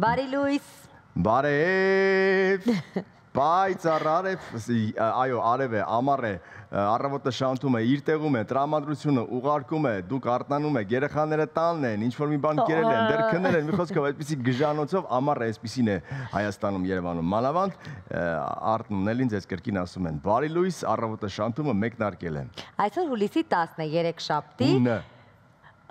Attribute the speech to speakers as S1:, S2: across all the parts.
S1: Բարի լույս։
S2: Բարև։ Պայծառ արև, այո, արև է, ամառ է, առավոտը շանթում է, իր տեղում է, տրամադրությունը ուղարկում է, դուք արթնանում եք, երեխաները տանն են, ինչ-որ մի բան կերել են, դեռ քնել են, մի խոսքով, այդպիսի գժանոցով ամառը այսպիսին է Հայաստանում, Երևանում, մանավանդ արթնումն էլ ինձ այս կրկին ասում են, բարի լույս, առավոտը շանթումը մեկնարկել է։
S1: Այսօր հուլիսի 10-ն է, երեքշաբթի։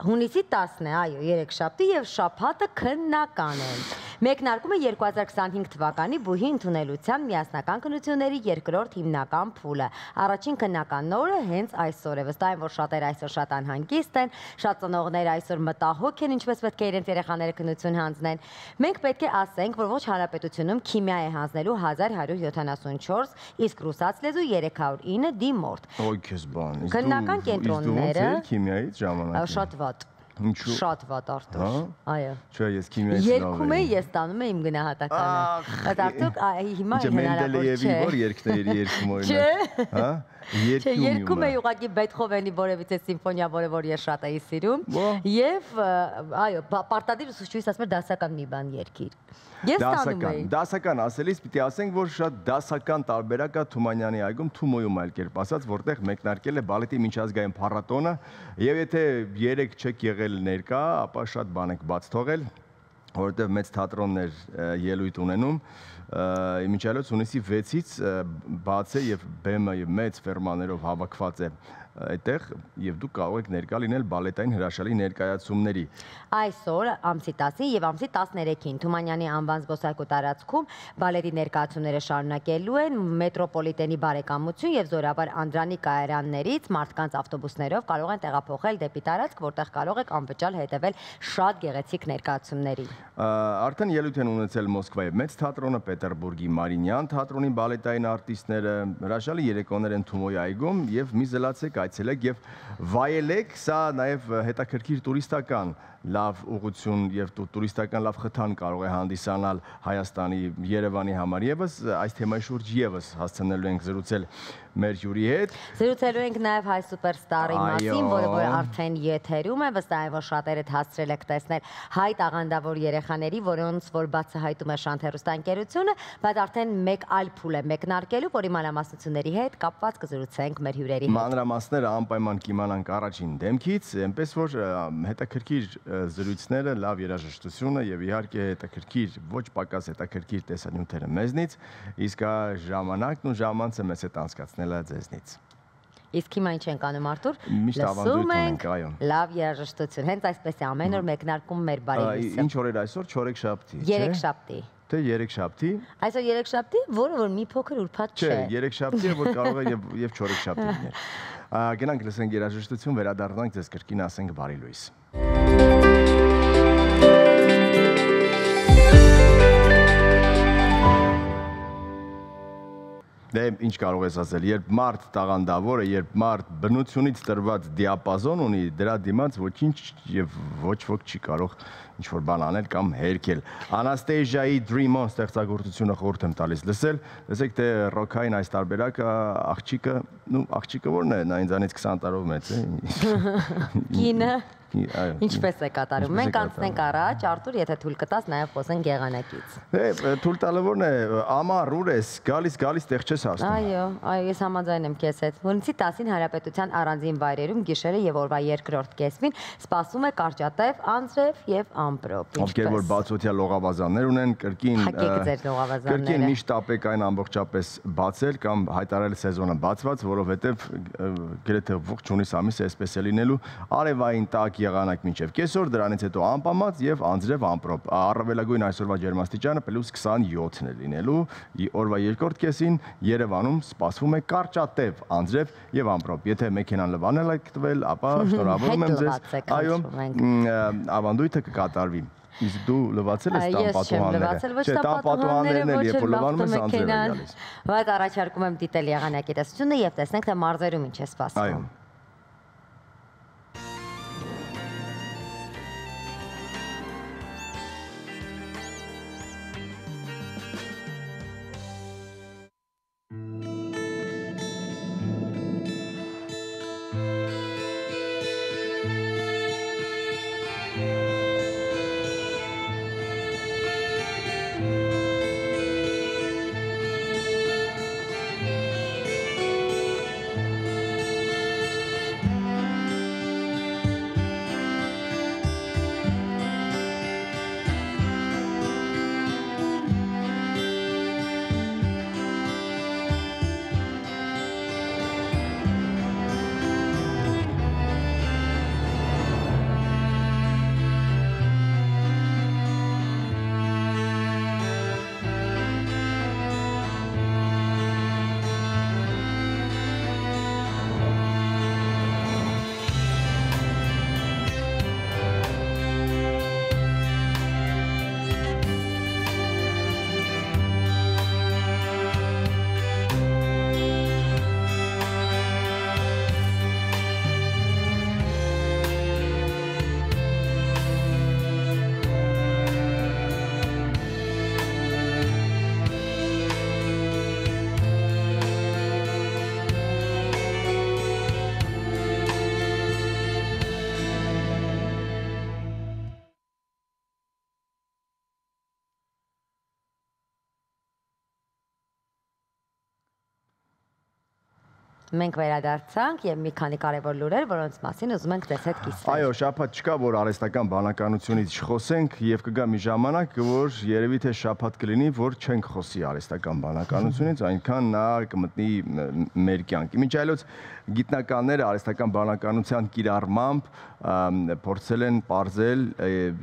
S1: Հունիսի 10-ն է, այո, երեքշաբթի եւ շաբաթը քննական է։ Մեկնարկում է 2025 թվականի բուհի ընդունելության միասնական քննությունների երկրորդ հիմնական փուլը։ Առաջին քննական օրը հենց այսօր է։ Վստահ եմ, որ շատերը այսօր շատ անհանգիստ են, շատ ծնողներ այսօր մտահոգ են, ինչպես պետք է իրենց երեխաները քննություն հանձնեն։ Մենք պետք է ասենք, որ ոչ հանրապետությունում քիմիա է հանձնելու 1174, իսկ ռուսաց լեզու 309 դիմորդ։
S2: Ոյ քեզ բան։
S1: Քննական կենտրոնները
S2: քիմիայից ժամանակ։
S1: Շատ վատ։ Շատ վատ Արտուր, այո։
S2: Չէ, ես քիմիայից լավ եմ։
S1: Երգում եմ, ես տանում եմ իմ գնահատականը։ Բայց արդյոք հիմա հնարավոր չէ։
S2: Մենդելեևի որ երգներ երգում օրինակ, հա?
S1: Չէ, երգում էի ուղղակի Բեթհովենի որևիցե սիմֆոնիա, որ ես շատ էի սիրում, եւ այո, պարտադիր ուսուցչուհիս ասում էր դասական մի բան երգիր։ Ես տանում էի։
S2: Դասական ասելիս պիտի ասենք, որ շատ դասական տարբերակ է Թումանյանի այգում, Թումոյում այլ կերպ ասած, որտեղ մեկնարկել է բալետի միջազգային փառատոնը, եւ եթե 3 չեք եղել ներկա, ապա շատ բան եք բաց թողել, որովհետեւ մեծ թատրոններ ելույթ ունենում, իմիջիայլոց հունիսի 6-ից բաց է եւ բեմը եւ մեծ ֆերմաներով հավաքված է այդտեղ եւ դուք կարող եք ներկա լինել բալետային հրաշալի ներկայացումների։
S1: Այսօր ամսի 10-ին եւ ամսի 13-ին Թումանյանի անվան զբոսայգու տարածքում բալետի ներկայացումները շարունակելու են մետրոպոլիտենի բարեկամություն եւ Զորավար Անդրանի կայարաններից մարդկանց ավտոբուսներով կարող են տեղափոխել դեպի տարածք, որտեղ կարող եք անվճար հետևել շատ գեղեցիկ ներկայացումների։
S2: Արդեն ելույթ են ունեցել Մոսկվայի մեծ թատրոնը, Պետերբուրգի Մարինյան թատրոնի բալետային արտիստները, հրաշալի երեկոներ են Թումոյի այգում եւ մի զլացեք այցելեք եւ վայելեք, սա նաեւ հետաքրքիր տուրիստական լավ ուղղություն եւ տուրիստական լավ խթան կարող է հանդիսանալ Հայաստանի, Երևանի համար եւս այս թեմայի շուրջ եւս հասցնելու ենք զրուցել մեր հյուրի հետ։
S1: Զրուցելու ենք նաեւ հայ սուպերստարի մասին, որը արդեն եթերում է, վստահ եմ, որ շատերդ հասցրել եք տեսնել հայ տաղանդավոր երեխաների, որոնց որ բացահայտում է Շանթ հեռուստաընկերությունը, բայց արդեն մեկ այլ փուլ է մեկնարկելու, որի մանրամասնությունների հետ կապված կզրուցենք մեր հյուրերի հետ։
S2: Մանրամասները անպայման կիմանանք առաջին դեմքից, այնպես որ հետաքրքիր զրույցները, լավ երաժշտությունը եւ իհարկե հետաքրքիր, ոչ պակաս հետաքրքիր տեսանյութերը մեզնից, իսկ ժամանակն ու ժամանցը մեզ հետ անցկացնելը ձեզնից։
S1: Իսկ հիմա ինչ ենք անում Արտուր։
S2: Միշտ ավանդույթ ունենք, այո։
S1: Լավ երաժշտություն, հենց այսպես է ամեն օր մեկնարկում մեր բարի լույսը։
S2: Ինչ օր էր այսօր, չորեքշաբթի, չէ՞։
S1: Երեքշաբթի։
S2: Թե երեքշաբթի։
S1: Այսօր երեքշաբթի, որը որ մի փոքր ուրբաթ չէ։
S2: Չէ, երեքշաբթի է, որ կարող է եւ չորեքշաբթի լինել։ Գնանք լսենք երաժշտություն, վերադառնանք ձեզ կրկին ասենք բարի լույս։ Դե ինչ կարող ես ասել, երբ մարդ տաղանդավոր է, երբ մարդ բնությունից տրված դիապազոն ունի, դրա դիմաց ոչինչ եւ ոչ ոք չի կարող ինչ-որ բան անել կամ հերքել։ Անաստեժիայի Dream On ստեղծագործությունը խորհուրդ եմ տալիս լսել, լսեք թե ռոքային այս տարբերակը աղջիկը որն է, նա ինձանից 20 տարով մեծ է։
S1: Կինը ինչպես է կատարում։ Մենք անցնենք առաջ, Արտուր, եթե թույլ կտաս, նաև խոսենք եղանակից։
S2: Թույլ տալը որն է, ամառ ուր ես, գալիս տեղ չես հասնում։
S1: Այո, ես համաձայն եմ քեզ հետ։ Հունիսի 10-ին Հանրապետության առանձին վայրերում գիշերը եւ օրվա երկրորդ կեսվին սպասվում է կարճատև, անձրև եւ ամպրոպ։
S2: Ովքեր որ բացօթյա լողավազաններ ունեն, կրկին միշտ տապեք այն ամբողջապես բացել կամ հայտարարել սեզոնը բացված, որովհետեւ գրեթե ողջ հունիս ամիսը այսպես է լինելու արևային տաք եղանակ մինչև կեսօր, դրանից հետո անպամած եւ անձրև ամպրոպ։ Առավելագույն այսօրվա ջերմաստիճանը +27-ն է լինելու։ Օրվա երկրորդ կեսին Երևանում սպասվում է կարճատև, անձրև եւ ամպրոպ։ Եթե մեքենան լվանել եք տվել, ապա շնորհավորում եմ ձեզ։ Այո, ավանդույթը կկատարվի։ Իսկ դու լվացել ես տան պատուհանները։ Չէ, տան պատուհաններն էլ երբ որ լվանում ես անձրև է գալիս։
S1: Բայց առաջարկում եմ դիտել եղանակի տեսությունը եւ տեսնենք թե մարզերում ինչ է սպասվում։ Մենք վերադարձանք եւ մի քանի կարևոր լուրեր, որոնց մասին ուզում ենք ձեզ հետ կիսվել։
S2: Այո, շաբաթ չկա, որ արհեստական բանականությունից չխոսենք եւ կգա մի ժամանակ, որ երևի թե շաբաթ կլինի, որ չենք խոսի արհեստական բանականությունից, այնքան նա կմտնի մեր կյանք։ Մինչ այլոց գիտնականները արհեստական բանականության կիրառմամբ փորձել են պարզել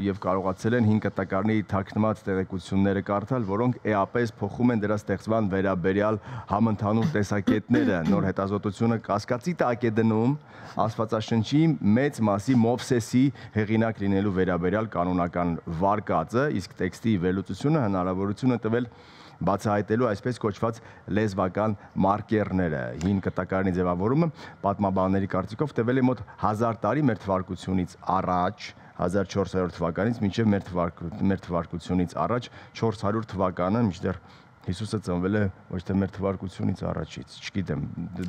S2: եւ կարողացել են 5 կտակարանի թաքնված տեղեկությունները կարդալ, որոնք էապես փոխում են դրա ստեղծման վերաբերյալ համընդհանուր տեսակետները։ Նոր հետազոտությունը կասկածի տակ է դնում Աստվածաշնչի մեծ մասի Մովսեսի հեղինակ լինելու վերաբերյալ կանոնական վարկածը, իսկ տեքստի վերլուծությունը հնարավորություն է տվել բացահայտելու այսպես կոչված լեզվական մարկերները։ 5 կտակարանի ձևավորումը պատմաբանների կարծիքով տևել է մոտ 1000 տարի մեր թվարկությունից առաջ, 1400 թվականից մինչև մեր թվարկությունից առաջ 400 թվականը, մինչդեռ Հիսուսը ծնվել է ոչ թե մեր թվարկությունից առաջից, չգիտեմ,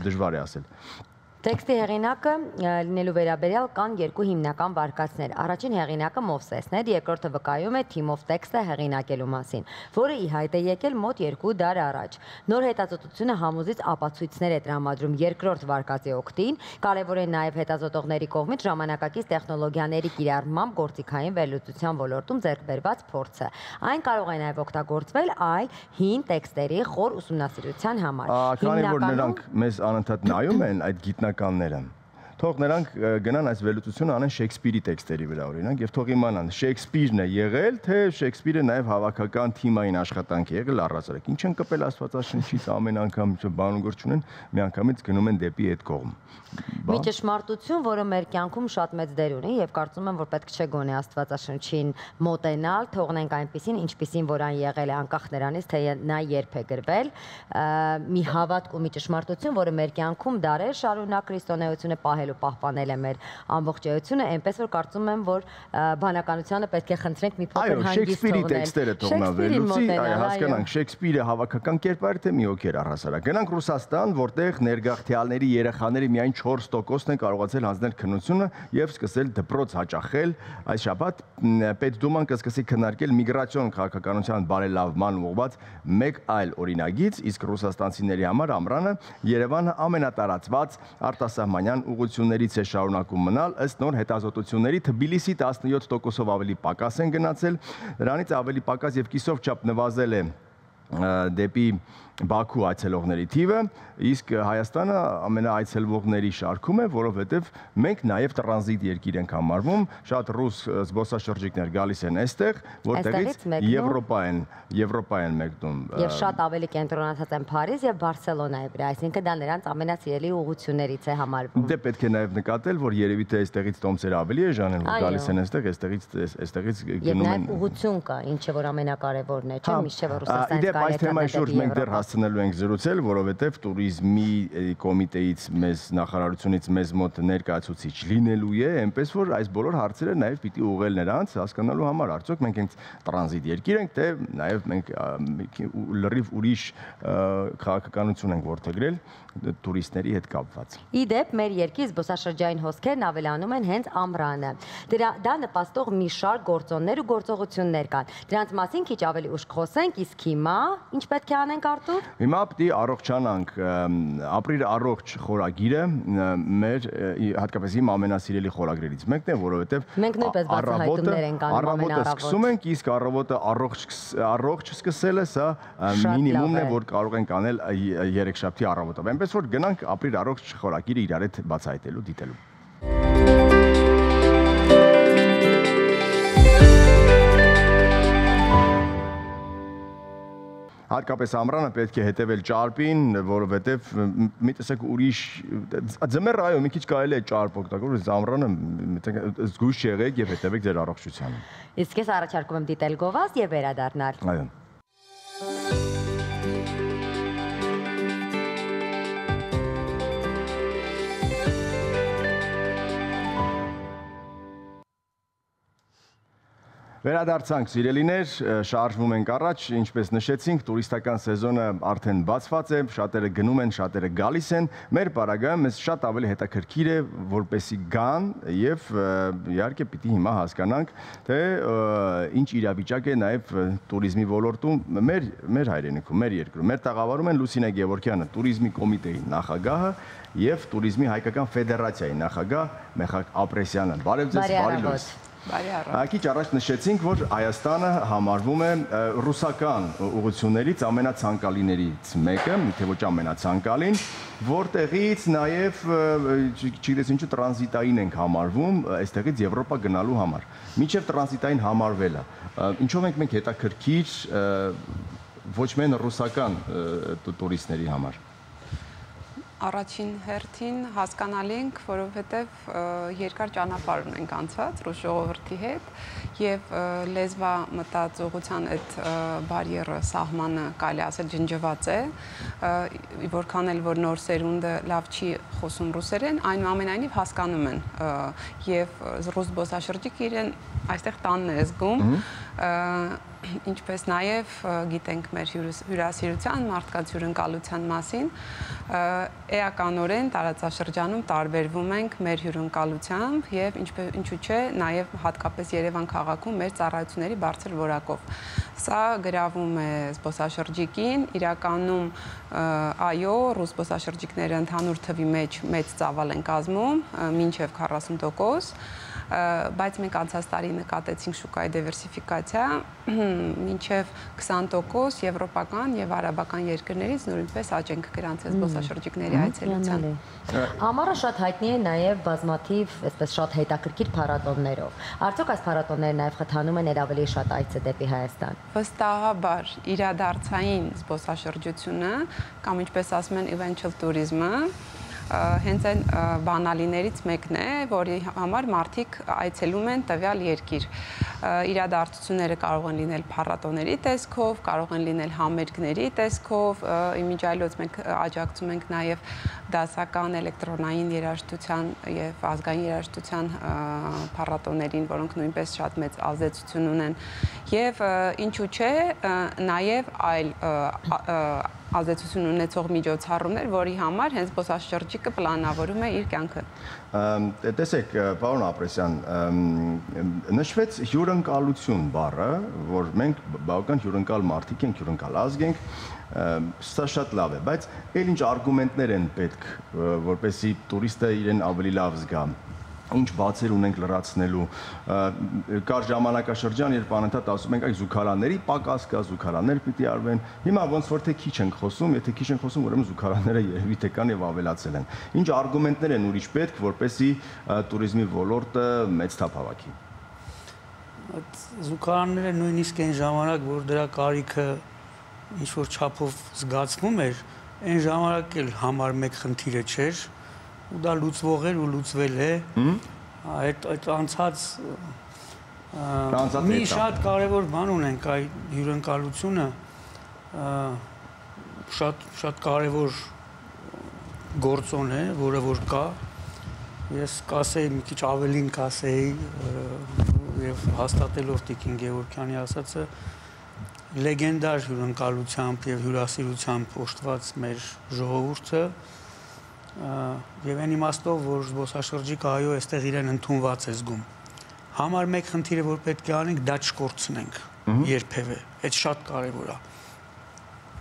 S2: դժվար է ասել։
S1: Տեքստի հեղինակը լինելու վերաբերյալ կան երկու հիմնական վարկածներ։ Առաջին հեղինակը Մովսեսն էր, երկրորդը վկայում է թիմով տեքստը հեղինակելու մասին, որը ի հայտ է եկել մոտ 2 դար առաջ։ Նոր հետազոտությունը համոզից ապացույցներ է տրամադրում երկրորդ վարկածի օգտին, կարևոր է նաև հետազոտողների կողմից ժամանակակից տեխնոլոգիաների կիրառմամբ գործիքային վերլուծության ոլորտում ձեռք բերված փորձը։ Այն կարող է նաև օգտագործվել այլ հին տեքստերի խոր ուսումնասիրության համար։
S2: Քանի որ նրանք մեզ անընդհատ նայում են այդ գիտնականները, թող նրանք գնան այս վերլուծությունը անեն Շեքսպիրի տեքստերի վրա օրինակ եւ թող իմանան Շեքսպիրն է եղել, թե Շեքսպիրը նաեւ հավաքական թիմային աշխատանք է եղել առասարակ։ Ինչ են կպել Աստվածաշնչից ամեն անգամ բանուն գործ չունեն, միանգամից գնում են դեպի այդ կողմ։
S1: Մի ճշմարտություն, որը մեր կյանքում շատ մեծ դեր ունի եւ կարծում եմ, որ պետք չէ գոնե Աստվածաշնչին մոտենալ, թողնենք այնպեսին, ինչպեսին որ այն եղել է, անկախ նրանից, թե նա երբ է գրվել, մի հավատք ու մի ճշմարտություն, որը մեր կյանքում դարեր շարունակ քրիստոնեությունը պահել ու պահպանել է մեր ամբողջությունը, այնպես որ կարծում եմ, որ բանականությանը պետք է խնդրենք մի փոքր հանգիստ թողնել։
S2: Շեքսպիրի տեքստերը թողնավելուց, հասկանանք, Շեքսպիրը հավաքական կերպար թե մի հոգեր առհասարակ։ Գնանք Ռուսաստան, որտեղ ներգաղթյալների երեխաների միայն 4%-ն են կարողացել հանձնել քննությունը եւ սկսել դպրոց հաճախել։ Այս շաբաթ Պետդուման կսկսի քննարկել միգրացիոն քաղաքականության բարելավման ուղղված մեկ այլ օրինագիծ, իսկ ռուսաստանցիների համար ամռանը Երևանը ամենատարածված արտասահմանյան ուղղություններից է շարունակում մնալ, ըստ նոր հետազոտությունների Թբիլիսի 17%-ով ավելի պակաս են գնացել, դրանից ավելի պակաս եւ կիսով չափ նվազել է դեպի Բաքու այցելողների թիվը, իսկ Հայաստանը ամենաայցելվողների շարքում է, որովհետև մենք նաև տրանզիտ երկիր ենք համարվում, շատ ռուս զբոսաշրջիկներ գալիս են այստեղ, որտեղից Եվրոպա են մեկնում։
S1: Եվ շատ ավելի կենտրոնացած են Փարիզ եւ Բարսելոնայի վրա, այսինքն դա նրանց ամենասիրելի ուղղություններից է համարվում։
S2: Դե պետք է նաև նկատել, որ երևի թե այստեղից տոմսերը ավելի է ժանել, որ գալիս են այստեղ, այստեղից գնում են։
S1: Եվ նաև ուղղություն կա, ինչը որ ամենակարևորն է, չէ՞, միշտ որ Ռուսաստանից կարելի է
S2: հասցնելու ենք զրուցել, որովհետև տուրիզմի կոմիտեից մեզ նախարարությունից մեզ մոտ ներկայացուցիչ լինելու է, այնպես որ այս բոլոր հարցերը նաև պիտի ուղղել նրանց հասկանալու համար, արդյոք մենք ենք տրանզիտ երկիր ենք, թե նաև մենք լրիվ ուրիշ քաղաքականություն ենք որդեգրել տուրիստների հետ կապված։
S1: Ի դեպ, մեր երկրի զբոսաշրջային հոսքերն ավելանում են հենց ամռանը։ Դա նպաստող մի շարք գործոններ ու գործողություններ կան։ Դրանց մասին քիչ ավելի ուշ կխոսենք, իսկ հիմա ինչ պետք է անենք, Արտուր։
S2: Հիմա պիտի առողջանանք, ապրիր առողջ խորագիրը մեր հատկապես իմ ամենասիրելի խորագրերից մեկն է, որովհետև
S1: մենք նույնպես բացահայտումներ ենք անում
S2: առավոտը սկսում ենք, իսկ առավոտը առողջ սկսելը սա մինիմումն է, որ կարող ենք անել երեքշաբթի առավոտով։ Այնպես որ գնանք ապրիր առողջ խորագիրը իրար հետ բացահայտելու, դիտելու։ Հատկապես ամռանը պետք է հետևել ճարպին, որովհետև մի տեսակ ուրիշ ձմեռը այո, մի քիչ կարելի է ճարպ օգտագործել, բայց ամռանը զգույշ եղեք եւ հետևեք ձեր առողջությանը։
S1: Իսկ ես առաջարկում եմ դիտել գովազդ եւ վերադառնալ։
S2: Այո։ Վերադարձանք սիրելիներ, շարժվում ենք առաջ, ինչպես նշեցինք, տուրիստական սեզոնը արդեն բացված է, շատերը գնում են, շատերը գալիս են, մեր պարագայում մեզ շատ ավելի հետաքրքիր է, որպեսզի գան եւ իհարկե պիտի հիմա հասկանանք, թե ինչ իրավիճակ է նաեւ туриզմի ոլորտում մեր հայրենիքում, մեր երկրում։ Մեր տաղավարում են Լուսինե Գևորգյանը, туриզմի կոմիտեի նախագահը եւ туриզմի հայկական ֆեդերացիայի նախագահ Մեխակ Ապրեսյանը։ Բարև ձեզ, բարի լույս։ Քիչ առաջ նշեցինք, որ Հայաստանը համարվում է ռուսական ուղղություններից ամենացանկալիներից մեկը, թե ոչ ամենացանկալին, որտեղից նաև, չգիտես ինչու, տրանզիտային ենք համարվում, այստեղից Եվրոպա գնալու համար։ Մինչև տրանզիտային համարվելը, ինչով ենք մենք հետաքրքիր ոչ միայն ռուսական տուրիստների համար։
S3: Առաջին հերթին հասկանալի ենք, որովհետև երկար ճանապարհ ունենք անցած ռուս ժողովրդի հետ եւ լեզվամտածողության այդ բարիերը սահմանը կարելի ասել ջնջված է, որքան էլ որ նոր սերունդը լավ չի խոսում ռուսերեն, այնուամենայնիվ հասկանում են եւ ռուս զբոսաշրջիկը իրեն այստեղ տանն է զգում, ինչպես նաև գիտենք մեր հյուրասիրության, մարդկանց հյուրընկալության մասին, էականորեն տարածաշրջանում տարբերվում ենք մեր հյուրընկալությամբ եւ ինչու՞ չէ, նաև հատկապես Երևան քաղաքում մեր ծառայությունների բարձր որակով։ Սա գրավում է զբոսաշրջիկին, իրականում այո, ռուս զբոսաշրջիկները ընդհանուր թվի մեջ մեծ ծավալ են կազմում, մինչև 40%, բայց մենք անցած տարի նկատեցինք շուկայի դիվերսիֆիկացիա, մինչև 20% եվրոպական եւ արաբական երկրներից նույնպես աճ ենք գրանցել զբոսաշրջիկների այցելության։
S1: Ամառը շատ հայտնի է նաեւ բազմաթիվ, այսպես շատ հետաքրքիր փառատոններով։ Արդյոք այս փառատոնները նաեւ խթանում են ավելի շատ այցը դեպի Հայաստան։
S3: Վստահաբար իրադարձային զբոսաշրջությունը կամ ինչպես ասում են eventual tourism-ը հենց այն բանալիներից մեկն է, որի համար մարդիկ այցելում են տվյալ երկիր։ Իրադարձությունները կարող են լինել փառատոների տեսքով, կարող են լինել համերգների տեսքով, իմիջիայլոց մենք աջակցում ենք նաև դասական էլեկտրոնային երաժշտության եւ ազգային երաժշտության փառատոներին, որոնք նույնպես շատ մեծ ազդեցություն ունեն։ Եվ ինչու՞ չէ, նաև այլ ազդեցություն ունեցող միջոցառումներ, որի համար հենց զբոսաշրջիկը պլանավորում է իր կյանքը։
S2: Տեսեք, պարոն Ապրեսյան, նշվեց հյուրընկալություն բառը, որ մենք բավական հյուրընկալ մարդիկ ենք, հյուրընկալ ազգ ենք, սա շատ լավ է, բայց այլ ինչ արգումենտներ են պետք, որպեսզի տուրիստը իրեն ավելի լավ զգա։ Ինչ բացեր ունենք լրացնելու, կար ժամանակաշրջան, երբ անընդհատ ասում ենք, այ զուգարանների պակաս կա, զուգարաններ պիտի արվեն։ Հիմա ոնց որ թե քիչ ենք խոսում, եթե քիչ ենք խոսում, ուրեմն զուգարանները երևի թե կան եւ ավելացել են։ Ինչ արգումենտներ են ուրիշ պետք, որպեսզի туриզմի ոլորտը մեծ թափ հավաքի։
S4: Զուգարանները նույնիսկ այն ժամանակ, որ դրա կարիքը ինչ որ չափով զգացվում էր, այն ժամանակ էլ համար մեկ խնդիրը չէր։ Ու դա լուծվող էր ու լուծվել է, այդ անցած մի շատ կարևոր բան ունենք, այդ հյուրընկալությունը շատ կարևոր գործոն է, որը որ կա, ես կասեի, մի քիչ ավելին կասեի և հաստատելով Տիկին Գևորգյանի ասածը, լեգենդար հյուրընկալությամբ և հյուրասիրությամբ օժտված մեր ժողովուրդը եւ այն իմաստով, որ զբոսաշրջիկը այո, այստեղ իրեն ընդունված է զգում։ Համար մեկ խնդիրը, որ պետք է անենք, դա չկորցնենք երբևէ։ Այդ շատ կարևոր է։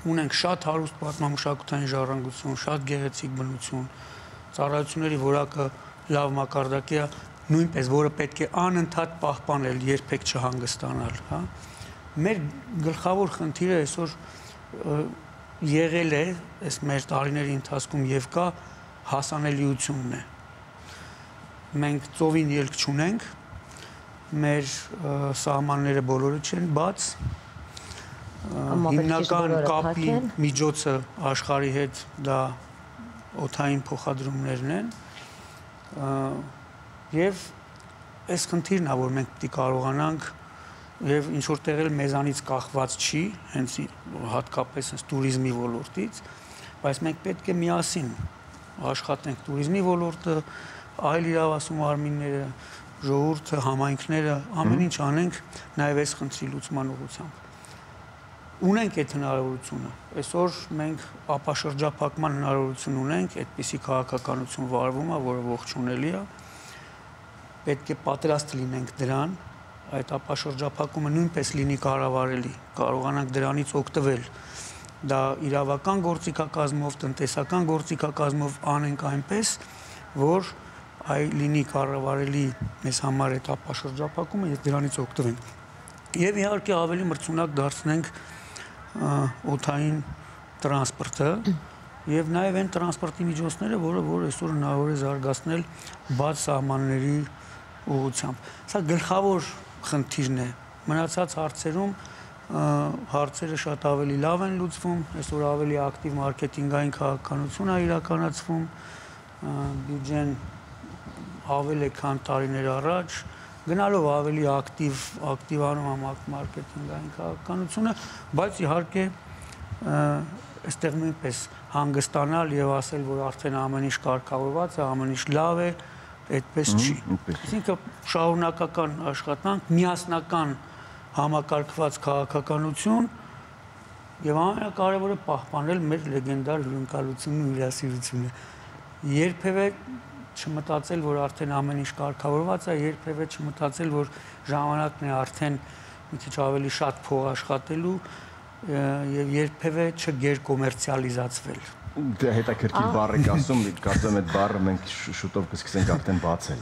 S4: Ունենք շատ հարուստ պատմամշակութային ժառանգություն, շատ գեղեցիկ բնություն, ծառայությունների որակը լավ մակարդակի է, նույնպես, որը պետք է անընդհատ պահպանել, երբեք չհանգստանալ, հա։ Մեր գլխավոր խնդիրը այսօր եղել է, այս մեր տարիների ընթացքում եւ կա հասանելիությունն է։ Մենք ծովին ելք չունենք, մեր սահմանները բոլորը չեն բաց, հիմնական կապի միջոցը աշխարհի հետ դա օդային փոխադրումներն են, եւ այս խնդիրն է, որ մենք պետք է կարողանանք եւ ինչ որ տեղել մեզանից կախված չի, հենց հատկապես հենց туриզմի ոլորտից, բայց մենք պետք է միասին աշխատենք туриզմի ոլորտը, այլ իրավասու մարմինները, ժողովուրդը, համայնքները ամեն ինչ անենք նաև այս խնդրի լուծման ուղղությամբ։ Ունենք այդ հնարավորությունը։ Այսօր մենք ապաշրջափակման հնարավորություն ունենք, այդպիսի քաղաքականություն վարվում է, որը ողջունելի է։ Պետք է պատրաստ լինենք դրան, այդ ապաշրջափակումը նույնպես լինի կառավարելի, կարողանանք դրանից օգտվել։ Դա իրավական գործիքակազմով, տնտեսական գործիքակազմով անենք այնպես, որ լինի կառավարելի մեզ համար այդ ապաշրջափակումը եւ դրանից օգտվենք։ Եվ իհարկե ավելի մրցունակ դարձնենք օդային տրանսպորտը եւ նաեւ այն տրանսպորտի միջոցները, որ այսօր հնարավոր է զարգացնել բաց սահմանների ուղղությամբ։ Սա գլխավոր խնդիրն է։ Մնացած հարցերում հարցերը շատ ավելի լավ են լուծվում, այսօր ավելի ակտիվ մարքեթինգային քաղաքականություն է իրականացվում, բյուջեն ավել է քան տարիներ առաջ, գնալով ավելի ակտիվանում է մարքեթինգային քաղաքականությունը, բայց իհարկե այստեղ նույնպես հանգստանալ եւ ասել, որ արդեն ամեն ինչ կարգավորված է, ամեն ինչ լավ է, այդպես չի։ Այսինքն շարունակական աշխատանք, միասնական համակարգված քաղաքականություն եւ ամենակարևորը պահպանել մեր լեգենդար հյուրընկալությունն ու հյուրասիրությունը։ Երբևէ չմտածել, որ արդեն ամեն ինչ կարգավորված է, երբևէ չմտածել, որ ժամանակն է արդեն մի քիչ ավելի շատ փող աշխատելու եւ երբևէ չգերկոմերցիալիզացվել։
S2: Դե հետաքրքիր բառ եք ասում, կարծում եմ այդ բառը մենք շուտով կսկսենք արդեն բացել։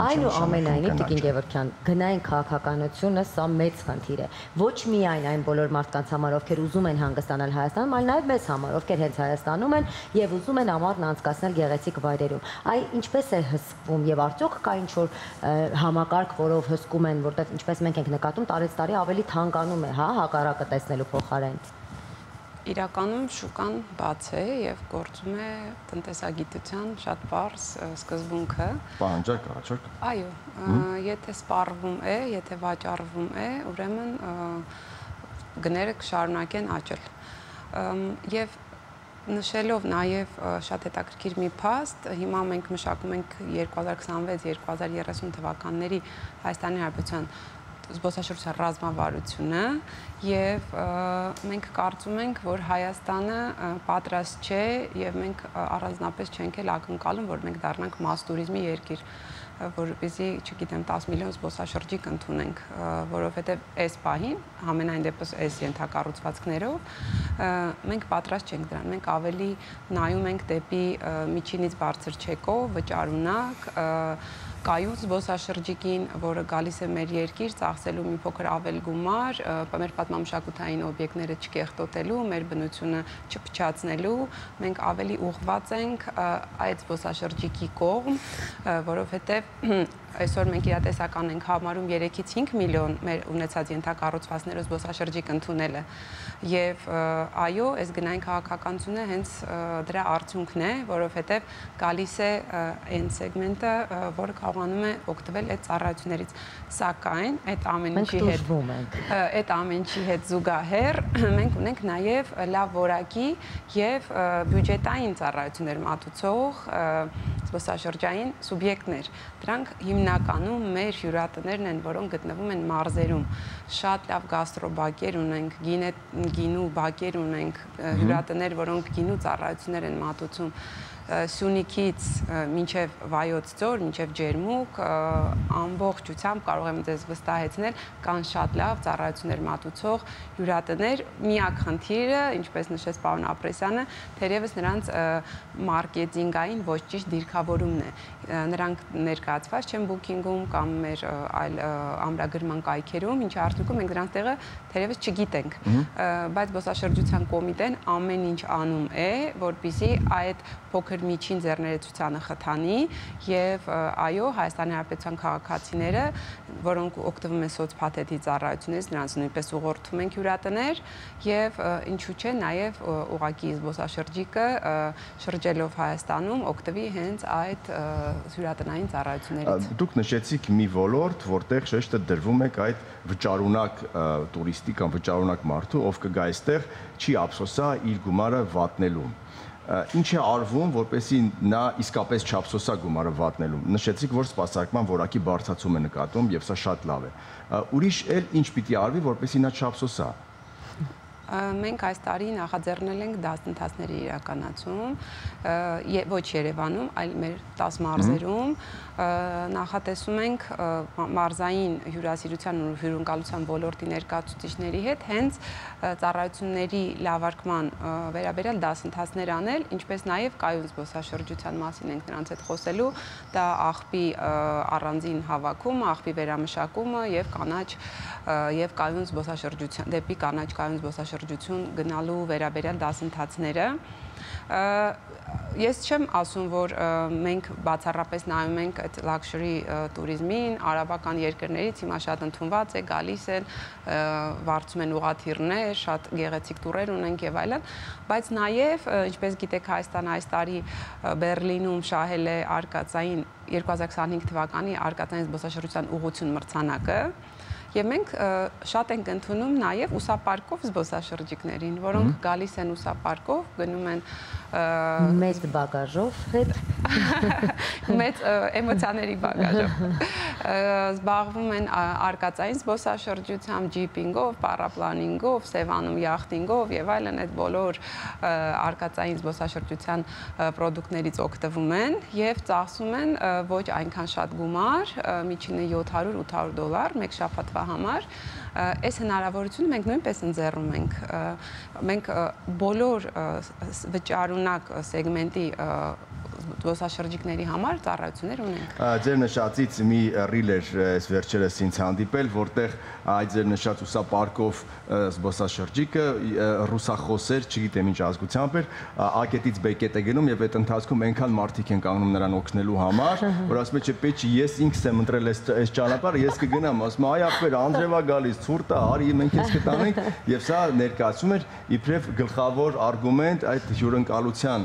S1: Այնուամենայնիվ, Տիկին Գևորգյան, գնային քաղաքականությունը սա մեծ խնդիր է։ Ոչ միայն այն բոլոր մարդկանց համար, ովքեր ուզում են հանգստանալ Հայաստանում, այլ նաև մեզ համար, ովքեր հենց Հայաստանում են եւ ուզում են ամառն անցկացնել գեղեցիկ վայրերում։ Այ ինչպես է հսկվում եւ արդյոք կա ինչ-որ համակարգ, որով հսկում են, որտեղ ինչպես մենք ենք նկատում, տարեց տարի ավելի թանկանում է, հա, հակառակը տեսնելու փոխարեն։
S3: Իրականում շուկան բաց է եւ գործում է տնտեսագիտության շատ բարձ սկզբունքը։
S2: Պահանջարկ, առաջարկ։
S3: Այո, եթե սպառվում է, եթե վաճառվում է, ուրեմն գները կշարունակեն աճել։ Եվ նշելով նաև շատ հետաքրքիր մի փաստ, հիմա մենք մշակում ենք 2026-2030 թվականների Հայաստանի Հանրապետության զբոսաշրջության ռազմավարությունը եւ մենք կարծում ենք, որ Հայաստանը պատրաստ չէ եւ մենք առանձնապես չենք էլ ակնկալում, որ մենք դառնանք մաս туриզմի երկիր, որպեսզի, չգիտեմ, 10 միլիոն զբոսաշրջիկ ընդունենք, որովհետեւ այս պահին, համենայն դեպս այս ենթակառուցվածքներով մենք պատրաստ չենք դրան։ Մենք ավելի նայում ենք դեպի միջինից բարձր չեկով, վճարունակ, կայուն զբոսաշրջիկին, որը գալիս է մեր երկիր, ծախսելու մի փոքր ավել գումար, մեր պատմամշակութային օբյեկտները չկեղտոտելու, մեր բնությունը չփչացնելու, մենք ավելի ուղղված ենք այդ զբոսաշրջիկի կողմ, որովհետև այսօր մենք իրատեսական ենք համարում 3-ից 5 միլիոն մեր ունեցած ենթակառուցվածքներով զբոսաշրջիկ ընդունելը եւ այո, այս գնային քաղաքականությունը հենց դրա արդյունքն է, որովհետեւ գալիս է այն սեգմենտը, որը կարողանում է օգտվել այդ ծառայություններից, սակայն այդ ամեն ինչի հետ զուգահեռ մենք ունենք նաեւ լավ որակի եւ բյուջետային ծառայություններ մատուցող զբոսաշրջային սուբյեկտներ։ Դրանք հիմնականում մեր հյուրատներն են, որոնք գտնվում են մարզերում։ Շատ լավ գաստրոբակեր ունենք, գինու բակեր ունենք, հյուրատներ, որոնք գինու ծառայություններ են մատուցում։ Սյունիքից մինչև Վայոց ձոր, մինչև Ջերմուկ, ամբողջությամբ կարող եմ ձեզ վստահեցնել, կան շատ լավ ծառայություններ մատուցող հյուրատներ։ Միակ խնդիրը, ինչպես նշեց պարոն Ապրեսյանը, թերևս նրանց մարքեթինգային ոչ ճիշտ դիրքավորումն է։ Նրանք ներկայացված չեն բուքինգում կամ մեր այլ ամրագրման կայքերում, ինչի արդյունքում մենք դրանց տեղը թերևս չգիտենք, բայց զբոսաշրջության կոմիտեն ամեն ինչ անում է, որպեսզի այդ փոքր միջին ձեռներեցությանը խթանի եւ այո, Հայաստանի Հանրապետության քաղաքացիները, որոնք օգտվում են սոցփաթեթի ծառայություններից, նրանց նույնպես ուղղորդում ենք հյուրատներ եւ ինչու՞ չէ նաեւ ուղղակի զբոսաշրջիկը շրջելով Հայաստանում օգտվի հենց այդ հյուրատնային ծառայություններից։
S2: Դուք նշեցիք մի ոլորտ, որտեղ շեշտը դրվում է այդ վճարունակ տուրիստի կամ վճարունակ մարդու, ով կգա այստեղ, չի ափսոսա իր գումարը վատնելու։ ինչ է արվում, որպեսզի նա իսկապես չափսոսա գումարը վատնելու։ Նշեցիք, որ սպասարկման որակի բարձրացում է նկատվում եւ սա շատ լավ է։ Ուրիշ էլ ինչ պիտի արվի, որպեսզի նա չափսոսա։
S3: Մենք այս տարի նախաձեռնել ենք դասընթացների իրականացում, ոչ Երևանում, այլ մեր 10 մարզերում, նախատեսում ենք մարզային հյուրասիրության ու հյուրընկալության ոլորտի ներկայացուցիչների հետ հենց ծառայությունների լավարկման վերաբերյալ դասընթացներ անել, ինչպես նաև կայուն զբոսաշրջության մասին ենք նրանց հետ խոսելու, դա աղբի առանձին հավաքումը, աղբի վերամշակումը եւ կանաչ եւ կայուն զբոսաշրջության դեպի կանաչ կայուն զբոսաշրջություն գնալու վերաբերյալ դասընթացները։ Ես չեմ ասում, որ մենք բացառապես նայում ենք այդ luxury туриզմին, արաբական երկրներից հիմա շատ ընդունված է, գալիս են, վարձում են ուղղաթիռներ, շատ գեղեցիկ տուրեր ունենք եւ այլն, բայց նաեւ, ինչպես գիտեք, Հայաստանը այս տարի Բերլինում շահել է արկածային 2025 թվականի արկածային զբոսաշրջության ուղղություն մրցանակը։ Եվ մենք շատ ենք ընդունում նաև ուսապարկով զբոսաշրջիկներին, որոնք գալիս են ուսապարկով, գնում են
S1: մեծ բագաժով հետ,
S3: մեծ էմոցիաների բագաժով, զբաղվում են արկածային զբոսաշրջությամբ, ջիպինգով, պարապլանինգով, Սևանում յախտինգով եւ այլն, այդ բոլոր արկածային զբոսաշրջության պրոդուկտներից օգտվում են եւ ծախսում են ոչ այնքան շատ գումար, միջինը $700-800 մեկ շաբաթվա համար, այս հնարավորությունը մենք նույնպես ընձեռում ենք։ Մենք բոլոր վճարունակ սեգմենտի զբոսաշրջիկների համար ծառայություններ ունենք։
S2: Ձեր նշածից մի ռիլ էր այս վերջերս ինձ հանդիպել, որտեղ այդ ձեր նշած ուսապարկով զբոսաշրջիկը ռուսախոս էր, չգիտեմ ինչ ազգությամբ էր, ակետից բեկետ է գնում եւ այդ ընթացքում այնքան մարդիկ են կանգնում նրան օգնելու համար, որ ասում է, չէ, պետք է ես ինքս եմ ընտրել այս ճանապարհը, ես կգնամ, ասում այ ախպեր, Անդրեվա գալիս, ցուրտ է, արի մենք քեզ կտանենք, եւ սա ներկայացում էր իբրև գլխավոր արգումենտ այդ հյուրընկալության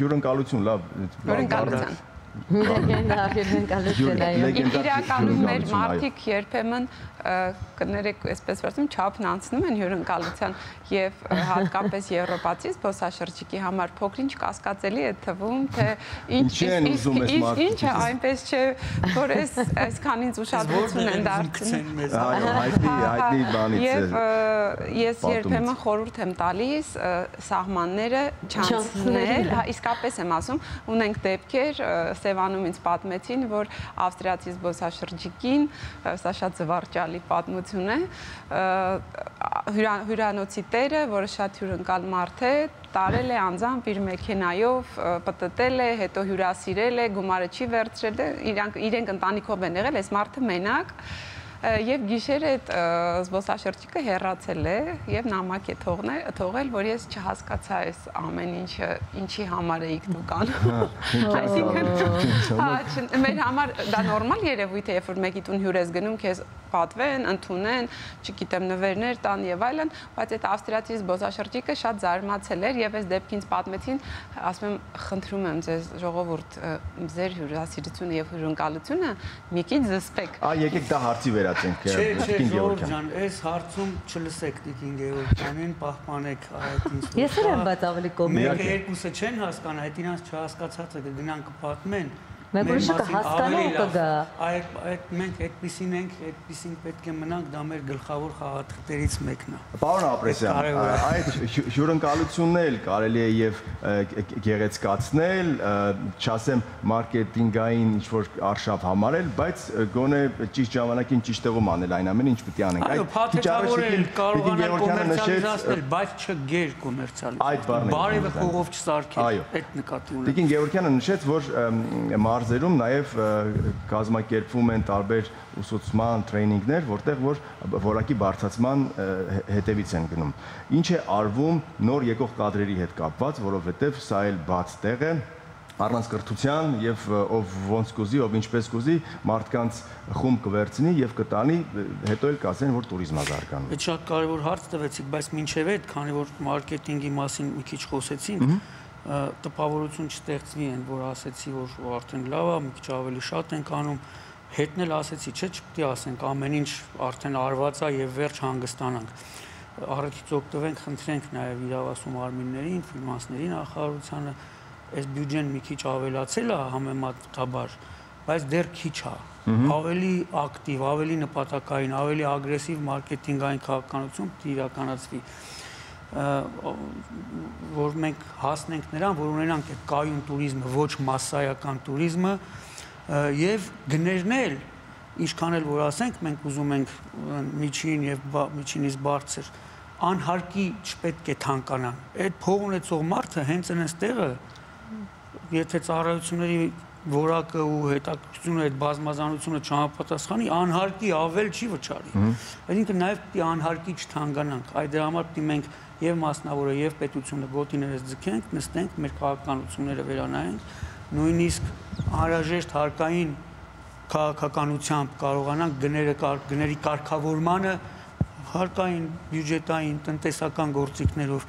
S2: հյուրընկալություն, լավ,
S3: իրականում մեր մարդիկ երբեմն կներեք, այսպես ասեմ, չափն անցնում են հյուրընկալության եւ հատկապես եվրոպացի զբոսաշրջիկի համար փոքրինչ կասկածելի է թվում, թե ինչը այնպես չէ, որ այսքան ինձ ուշադրություն են դարձնում։
S2: Հայտնի բանից է։
S3: Եվ ես երբեմն խորհուրդ եմ տալիս սահմանները չանցնել, իսկապես եմ ասում, ունենք դեպքեր, Սևանում ինձ պատմեցին, որ ավստրիացի զբոսաշրջիկին, սա շատ զվարճալի պատմություն է, հյուրանոցի տերը, որը շատ հյուրընկալ մարդ է, տարել է անձամբ իր մեքենայով, պտտել է, հետո հյուրասիրել է, գումարը չի վերցրել, իրենք ընտանիքով են եղել, այս մարդը մենակ եւ գիշերը այդ զբոսաշրջիկը հեռացել է եւ նամակ է թողել, որ ես չհասկացա այս ամեն ինչը ինչի համար էիք դուք անում։ Այսինքն մեր համար դա նորմալ երևույթ է, երբ որ մեկի տուն հյուր ես գնում, քեզ պատվեն, ընդունեն, չգիտեմ, նվերներ տան եւ այլն, բայց այդ ավստրիացի զբոսաշրջիկը շատ զարմացել էր եւ այս դեպքին պատմեցին, ասում եմ, խնդրում եմ ձեզ ժողովուրդ, ձեր հյուրասիրությունը եւ հյուրընկալությունը մի քիչ զսպեք։
S2: Եկեք դա հարցի վերածենք,
S4: Տիկին Գևորգյան, այս հարցում չլսեք Տիկին Գևորգյանին, պահպանեք այդ ինձ։
S1: Ես էլ եմ, բայց ավելի կողմի։
S4: Մեկը երկուսը չեն հասկանա, այդ իրանց չհասկացածը կգնան կպատմեն։
S1: Մեկ ուրիշը կհասկանա ու կգա։
S4: Այդ մենք այդպեսին ենք, այդպեսին պետք է մնանք, դա մեր գլխավոր խաղաթղթերից մեկն է։
S2: Պարոն Ապրեսյան, այդ հյուրընկալությունն էլ կարելի է եւ գեղեցկացնել, չասեմ մարքեթինգային ինչ-որ արշավ համարել, բայց գոնե ճիշտ ժամանակին ճիշտ տեղում անել այն ամենը, ինչ պետք է անենք։
S4: Այո, փաթեթավորել կարողանալ կոմերցիալիզացնել, բայց չգեր կոմերցիալիզացնել։ Բարևը խողով չսարքել, այդ նկատի ունեմ։
S2: Տիկին Գևորգյանը նշեց, որ մարզերում նաև կազմակերպվում են տարբեր ուսուցման տրեյնինգներ, որտեղ որ որակի բարձրացման հետևից են գնում։ Ինչ է արվում նոր եկող կադրերի հետ կապված, որովհետև սա էլ բաց տեղ է, առանց կրթության եւ ով ոնց կուզի, ով ինչպես կուզի, մարդկանց խումբ կվերցնի եւ կտանի, հետո էլ կասեն, որ туриզմը զարգանում։
S4: Այդ շատ կարեւոր հարց տվեցիք, բայց մինչեւ այդ, քանի որ մարքեթինգի մասին մի քիչ խոսեցինք, տպավորություն չստեղծվի են, որ ասեցի, որ արդեն լավ է, մի քիչ ավելի շատ ենք անում, հետն էլ ասեցի, չէ, չպետք է ասենք ամեն ինչ արդեն արված է եւ վերջ հանգստանանք։ Առիթից օգտվենք, խնդրենք նաև իրավասու մարմիններին, ֆինանսների նախարարությանը, այս բյուջեն մի քիչ ավելացել է համեմատաբար, բայց դեռ քիչ է։ Ավելի ակտիվ, ավելի նպատակային, ավելի ագրեսիվ մարքեթինգային քաղաքականություն իրականացվի, որ մենք հասնենք նրան, որ ունենանք այդ կայուն տուրիզմը, ոչ մասսայական տուրիզմը եւ գներն էլ ինչքան էլ որ ասենք, մենք ուզում ենք միջին եւ միջինից բարձր անհարկի չպետք է թանկանան։ Այդ փող ունեցող մարդը հենց այնպես տեղը, եթե ծառայությունների որակը ու հետաքրքրությունը այդ բազմազանությունը չհամապատասխանի, անհարկի ավել չի վճարի։ Այսինքն նաև պիտի անհարկի չթանկանանք։ Այդ դրա համար պիտի մենք եւ մասնավորը եւ պետությունը գոտիներս ձգենք, նստենք, մեր քաղաքականությունները վերանայենք, նույնիսկ անհրաժեշտ հարկային քաղաքականությամբ կարողանանք գների կարգավորմանը հարկային, բյուջետային, տնտեսական գործիքներով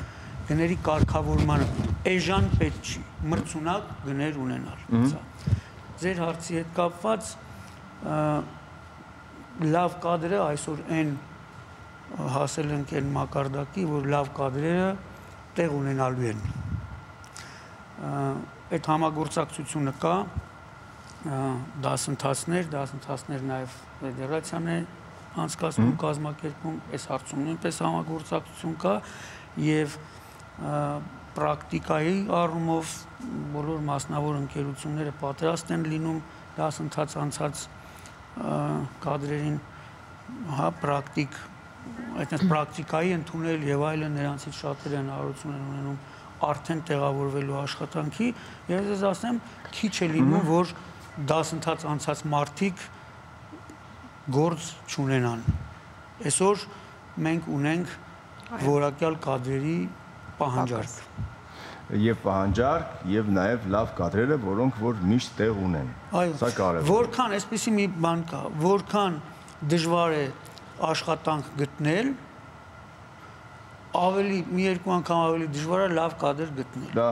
S4: գների կարգավորմանը էժան պետք չի, մրցունակ գներ ունենալ։ Ձեր հարցի հետ կապված լավ կադրը այսօր այն հասել ենք այն մակարդակի, որ լավ կադրերը տեղ ունենալու են։ Այդ համագործակցությունը կա, դասընթացներ նաև ֆեդերացիան է անցկացնում, կազմակերպում, այս հարցում նույնպես համագործակցություն կա եւ պրակտիկայի առումով բոլոր մասնավոր ընկերությունները պատրաստ են լինում դասընթաց անցած կադրերին պրակտիկ այդպես պրակտիկայի ընդունել եւ այլն նրանցից շատերը հնարավորություն են ունենում արդեն տեղավորվելու աշխատանքի եւ ես ասեմ քիչ է լինում որ դասընթաց անցած մարդիկ գործ չունենան այսօր մենք ունենք որակյալ կադրերի պահանջարկ
S2: եւ պահանջարկ եւ նաեւ լավ կադրերը որոնք որ միշտ տեղ ունեն
S4: սա կարևոր է որքան այսպեսի մի բան կա որքան դժվար է աշխատանք գտնել ավելի մի երկու անգամ ավելի դժվար է լավ կադր գտնել
S2: դա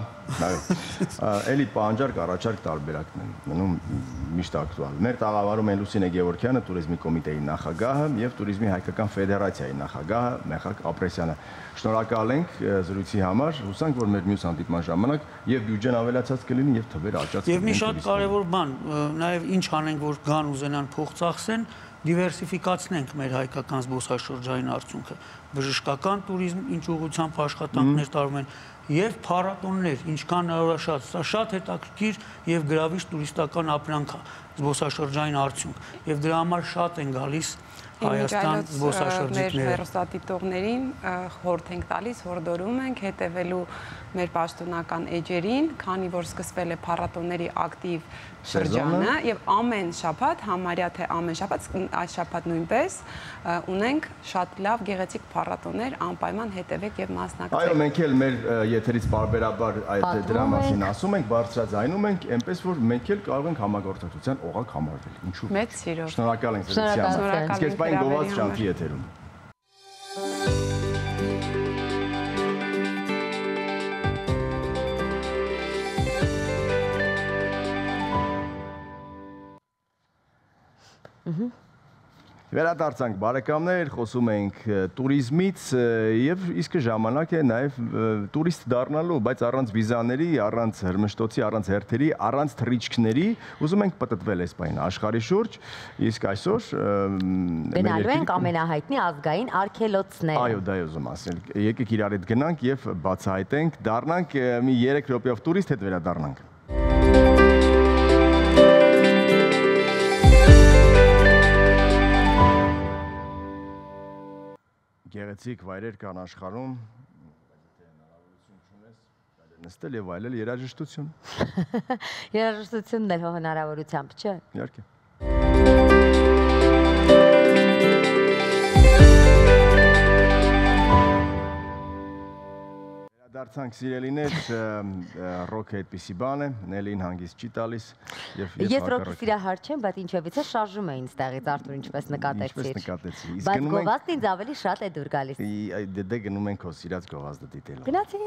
S2: էլի պահանջարկ առաջարկ տարբերակն են մնում միշտ ակտուալ մեր տաղավարում են Լուսինե Գևորգյանը туриզմի կոմիտեի նախագահը եւ туриզմի հայկական ֆեդերացիայի նախագահը Մեխակ Ապրեսյանը շնորհակալ ենք զրույցի համար հուսանք որ մեր մյուս հանդիպման ժամանակ եւ բյուջեն ավելացած կլինի եւ թվերը աճած
S4: եւ մի շատ կարեւոր բան նաեւ ինչ անենք որ գան ուզենան փող ծախսեն դիվերսիֆիկացնենք մեր հայկական զբոսաշրջային արդյունքը բժշկական туриզմ ինչ ուղղությամբ աշխատանքներ տարվում են եւ փառատոններ ինչքան հնարավոր սա շատ հետաքրքիր եւ գրավիչ տուրիստական ապրանք է զբոսաշրջային արդյունք եւ դրա համար շատ են գալիս Հայաստան զբոսաշրջիկները
S3: մեր հեռուստադիտողներին խորհուրդ ենք տալիս հորդորում ենք հետևելու մեր պաշտոնական էջերին քանի որ սկսվել է փառատոնների ակտիվ շրջանը եւ ամեն շաբաթ համարյա թե ամեն շաբաթ այս շաբաթ նույնպես ունենք շատ լավ գեղեցիկ փառատոններ անպայման հետևեք եւ մասնակցեք
S2: այո մենք էլ մեր եթերից բարբերաբար այդ դրա մասին ասում ենք բարձրաձայնում ենք այնպես որ մենք էլ կարող ենք համագործակցության օղակ համարվել ինչու
S3: մեծ սիրով
S2: շնորհակալ ենք զրուցյալ Գովաց շանթի եթերում Վերադարձանք բարեկամներ, խոսում ենք туриզմից եւ իսկը ժամանակ է նաեւ տուրիստ դառնալու, բայց առանց վիզաների, առանց հրմշտոցի, առանց հերթերի, առանց թռիչքների, ուզում ենք պտտվել այս բանը աշխարհի շուրջ, իսկ այսօր
S1: գնալու ենք ամենահայտնի ազգային արգելոցները։
S2: Այո, դա ուզում ասել։ Եկեք իրար հետ գնանք եւ բացահայտենք, դառնանք մի 3 րոպեով տուրիստ հետ վերադառնանք։ Գեղեցիկ վայրեր կան աշխարհում, բայց եթե հնարավորություն չունես, նստել եւ այլել երաժշտություն։
S1: Երաժշտությունն էլ հնարավորությամբ, չէ՞։
S2: Իհարկե։ Դարձանք սիրելիներ, ռոքը այդպիսի բան է, Նելին հանգիստ չի տալիս
S1: Ես ռոքի սիրահար չեմ, բայց ինչևից է շարժում է ինձ տեղից Արթուր ինչպես նկատեցիր։ Բայց գովազդն ինձ ավելի շատ է դուր գալիս։
S2: Դե գնում ենք քո սիրած գովազդը դիտելու։
S1: Գնացի։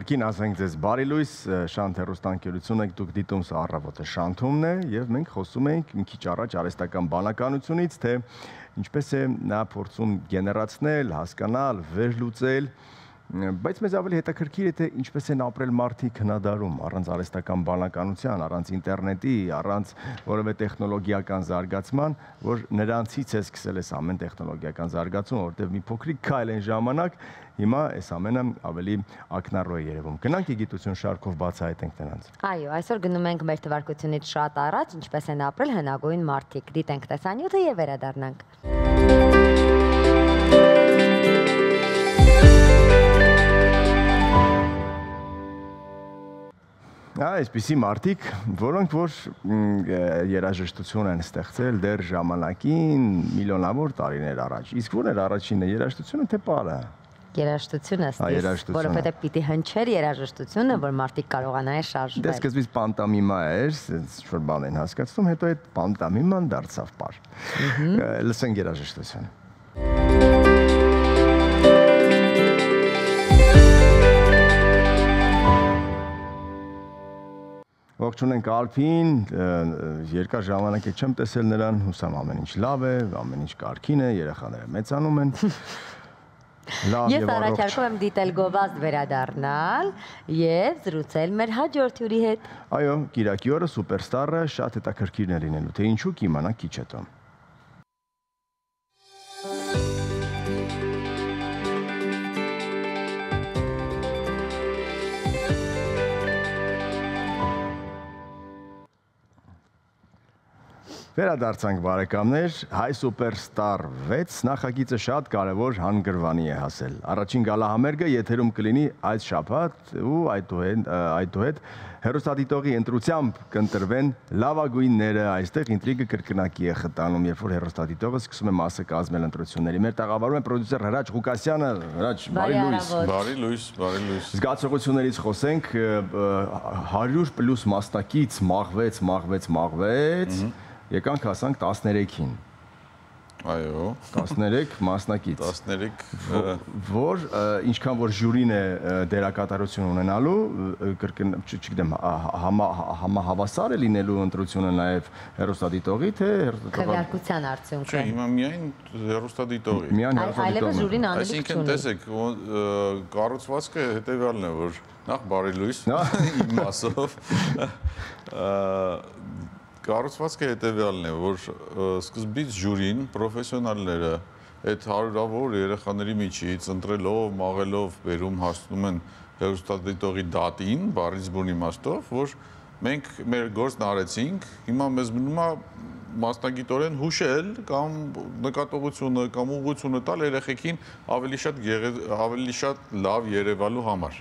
S2: կրկին ասենք ձեզ բարի լույս, Շանթ հեռուստաընկերությունը դուք դիտում սա առավոտը Շանթումն է եւ մենք խոսում ենք մի քիչ առաջ արհեստական բանականությունից, թե ինչպես է նա փորձում գեներացնել, հասկանալ, վերլուծել, բայց մեզ ավելի հետաքրքիր է թե ինչպես են ապրել մարդիկ հնադարում, առանց արհեստական բանականության, առանց ինտերնետի, առանց որևէ տեխնոլոգիական զարգացման, որ նրանցից է սկսել այս ամեն տեխնոլոգիական զարգացումը, որտեղ մի փոքրիկ քայլ են ժամանակ, հիմա այս ամենը ավելի ակնառու է երևում։ Գնանք գիտություն շարքով բացահայտենք նրանց։
S1: Այո, այսօր գնում ենք մեր թվարկությունից շատ առաջ, ինչպես են ապրել հնագույն մարդիկ։ Դիտենք տեսանյութը եւ վերադառնանք։
S2: Այսպիսի մարդիկ, որոնք որ երաժշտություն են ստեղծել դեռ ժամանակին միլիոնավոր տարիներ առաջ։ Իսկ ո՞ր էր առաջինը, երաժշտությունը թե պարը։
S1: Երաժշտությունը ստես, որովհետև պիտի հնչեր երաժշտությունը, որ մարդիկ կարողանային շարժվել։
S2: Դե սկզբից պանտամիմա էր, ինչ-որ բան են հասկացնում, հետո այդ պանտամիման դարձավ պար։ Լսենք երաժշտություն։ Ողջունենք Ալփին, երկար ժամանակ է չեմ տեսել նրան, հուսամ ամեն ինչ լավ է, ամեն ինչ կարգին է, երեխաները մեծանում են։
S1: Ես առաջարկում եմ դիտել գովազդ վերադառնալ եւ զրուցել մեր հաջորդ հյուրի հետ։
S2: Այո, կիրակի օրը սուպերստարը շատ հետաքրքիրն է լինելու, թե ինչու կիմանանք քիչ հետո։ Վերադարձանք բարեկամներ, Հայ Սուպերստար 6 նախագիծը շատ կարևոր հանգրվանի է հասել։ Առաջին գալահամերգը եթերում կլինի այս շաբաթ ու այդուհետ հեռուստադիտողի ընտրությամբ կընտրվեն լավագույնները, այստեղ ինտրիգը կրկնակի է խտանում, երբ որ հեռուստադիտողը սկսում է մասը կազմել ընտրությունների։ Մեր տաղավարում է պրոդյուսեր Հրաչ Ղուկասյանը, Հրաչ, բարի լույս։
S5: Բարի լույս, բարի լույս։
S2: Զգացողություններից խոսենք, 100+ մասնակից մաղվեց, եկանք հասանք 13-ին։
S5: Այո։
S2: 13 մասնակից։
S5: 13
S2: որ ինչքան որ ժյուրին է դերակատարություն ունենալու, կրկին, չգիտեմ, համահավասար է լինելու ընտրությունը նաև հեռուստադիտողի, թե
S1: քվեարկության արդյունքը։
S5: Չէ, հիմա միայն հեռուստադիտողի։
S2: Միայն հեռուստադիտողի։
S1: Այլևս ժյուրին անելիք
S5: Այսինքն տեսեք, կառուցվածքը հետևյալն է, որ նախ բարի լույս իմ մասով կառուցվածքը հետևյալն է, որ սկզբից ժյուրին, պրոֆեսիոնալները այդ հարյուրավոր երեխաների միջից ընտրելով, մաղելով, բերում հասնում են հեռուստադիտողի դատին, բառից բուն իմաստով, որ մենք մեր գործն արեցինք, հիմա մեզ մնում է մասնագիտորեն հուշել կամ նկատողությունը կամ ուղղությունը տալ երեխեքին ավելի շատ լավ երևալու համար։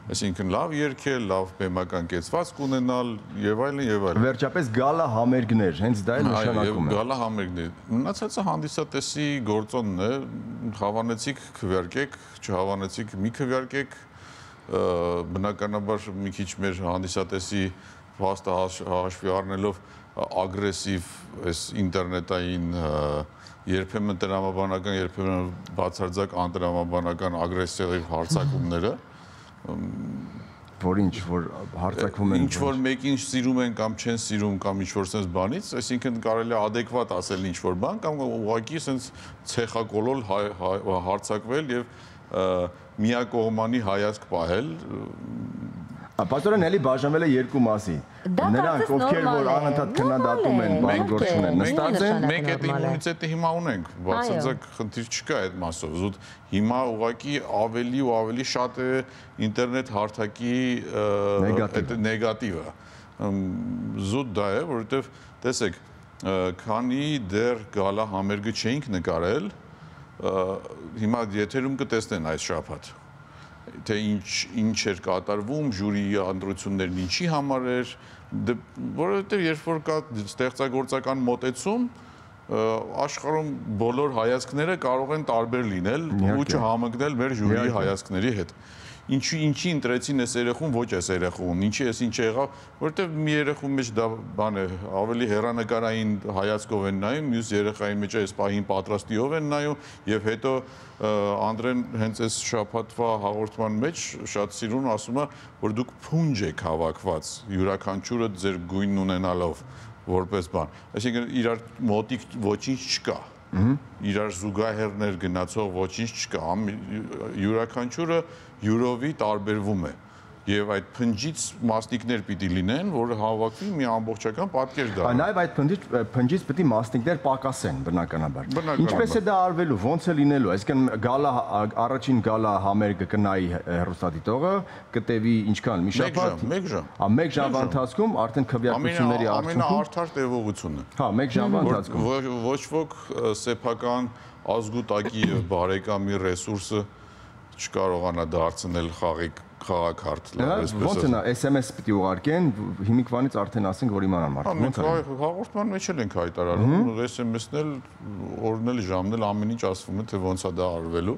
S5: Այսինքն լավ երգել, լավ բեմական կեցվածք ունենալ եւ այլն եւ այլն։
S2: Վերջապես գալա համերգներ, հենց դա էլ նշանակում է։
S5: Գալա համերգներ։ Մնացածը հանդիսատեսի գործոնն է, հավանեցիք քվեարկեք, չհավանեցիք մի քվեարկեք, բնականաբար մի քիչ մեր հանդիսատեսի փաստը հաշվի առնելով ագրեսիվ այս ինտերնետային երբեմն տրամաբանական, երբեմն բացարձակ անտրամաբանական ագրեսիվ հարձակումները,
S2: որ ինչ որ հարձակվում են,
S5: ինչ որ մեկին սիրում են կամ չեն սիրում կամ ինչ որ sense բանից, այսինքն կարելի է adekvat ասել ինչ որ բան կամ ուղղակի sense ցեխակոլոլ հարձակվել եւ միակողմանի հայացք պահել։
S2: Պաստորեն էլի բաժանվել է երկու մասի։ Նրանք, ովքեր որ անընդհատ քննադատում են, բանագործություն են, նստած են,
S5: մենք այդ իմունիտետը հիմա ունենք, բացարձակ խնդիր չկա այդ մասով։ Զուտ հիմա ուղղակի ավելի ու ավելի շատ է ինտերնետ հարթակի նեգատիվը։ Զուտ դա է, որովհետև տեսեք, քանի դեռ գալա համերգը չէինք նկարել, հիմա եթերում կտեսնեն այս շաբաթ թե ինչ էր կատարվում, ժյուրիի ընտրություններն ինչի համար էր, որովհետև երբ որ կա ստեղծագործական մոտեցում, աշխարհում բոլոր հայացքները կարող են տարբեր լինել ու չհամընկնել մեր ժյուրիի հայացքների հետ։ ինչի ընտրեցին այս երեխուն, ոչ այս երեխուն, ինչի էս ինչ եղավ, որովհետև մի երեխու մեջ դա բան է, ավելի հեռանկարային հայացքով են նայում, մյուս երեխայի մեջ այս պահին պատրաստիով են նայում, եւ հետո Անդրեն հենց այս շաբաթվա հաղորդման մեջ շատ սիրուն ասում է, որ դուք փունջ եք հավաքված յուրաքանչյուրը ձեր գույնն ունենալով որպես բան, այսինքն իրար մոտիկ ոչինչ չկա, իրար զուգահեռներ գնացող ոչինչ չկա, յուրաքանչյուրը յուրովի տարբերվում է եւ այդ փնջից մասնիկներ պիտի լինեն, որը հավաքվի մի ամբողջական պատկեր դառնա։
S2: Նաեւ այդ փնջից պիտի մասնիկներ պակասեն բնականաբար։ Ինչպես է դա արվելու, ոնց է լինելու, այսինքն գալա առաջին գալա համերգը կնայի հեռուստադիտողը, կտևի ինչքան մի շաբաթ։
S5: 1 ժամ։
S2: Հա 1 ժամվա ընթացքում արդեն քվեարկությունների արդյունքում
S5: ամենաարդար տևողությունը։
S2: Հա 1 ժամվա ընթացքում։
S5: Ոչ ոք սեփական ազգուտակի եւ բարեկամի ռեսուրսը չկարողանա դարձնել խաղաքարտ լավ
S2: ոնց է նա SMS պիտի ուղարկեն հիմիկվանից արդեն ասենք որ իմանան մարդը
S5: ոնց է հաղորդման մեջ էլ ենք հայտարարում SMS-ն էլ օրն էլ ժամն էլ ամեն ինչ ասվում է թե ոնց է դա արվելու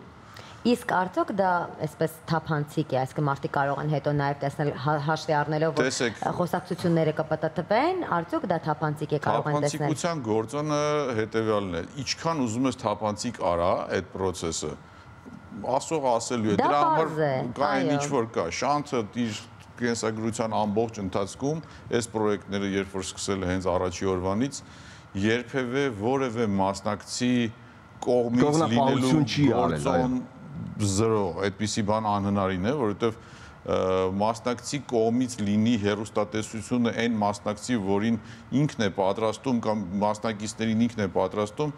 S1: իսկ արդյոք դա այսպես թափանցիկ է այսինքն մարդիկ կարող են հետո նաև տեսնել հաշվի առնելով որ խոսակցությունները կպտտվեն արդյոք դա թափանցիկ է կարող են տեսնել
S5: թափանցիկության գործոնը հետեւյալն է ինչքան ուզում ես թափանցիկ արա այդ process-ը ասողը ասելու է դրա համար կա այն ինչ որ կա շանսը իր կենսագրության ամբողջ ընթացքում այս պրոյեկտները երբ որ սկսել է հենց առաջի օրվանից երբևէ որևէ մասնակցի կողմից լինելու գործոն 0 այդպիսի բան անհնարին է որովհետև մասնակցի կողմից լինի հեռուստատեսությունը այն մասնակցի որին ինքն է պատրաստում կամ մասնակիցներին ինքն է պատրաստում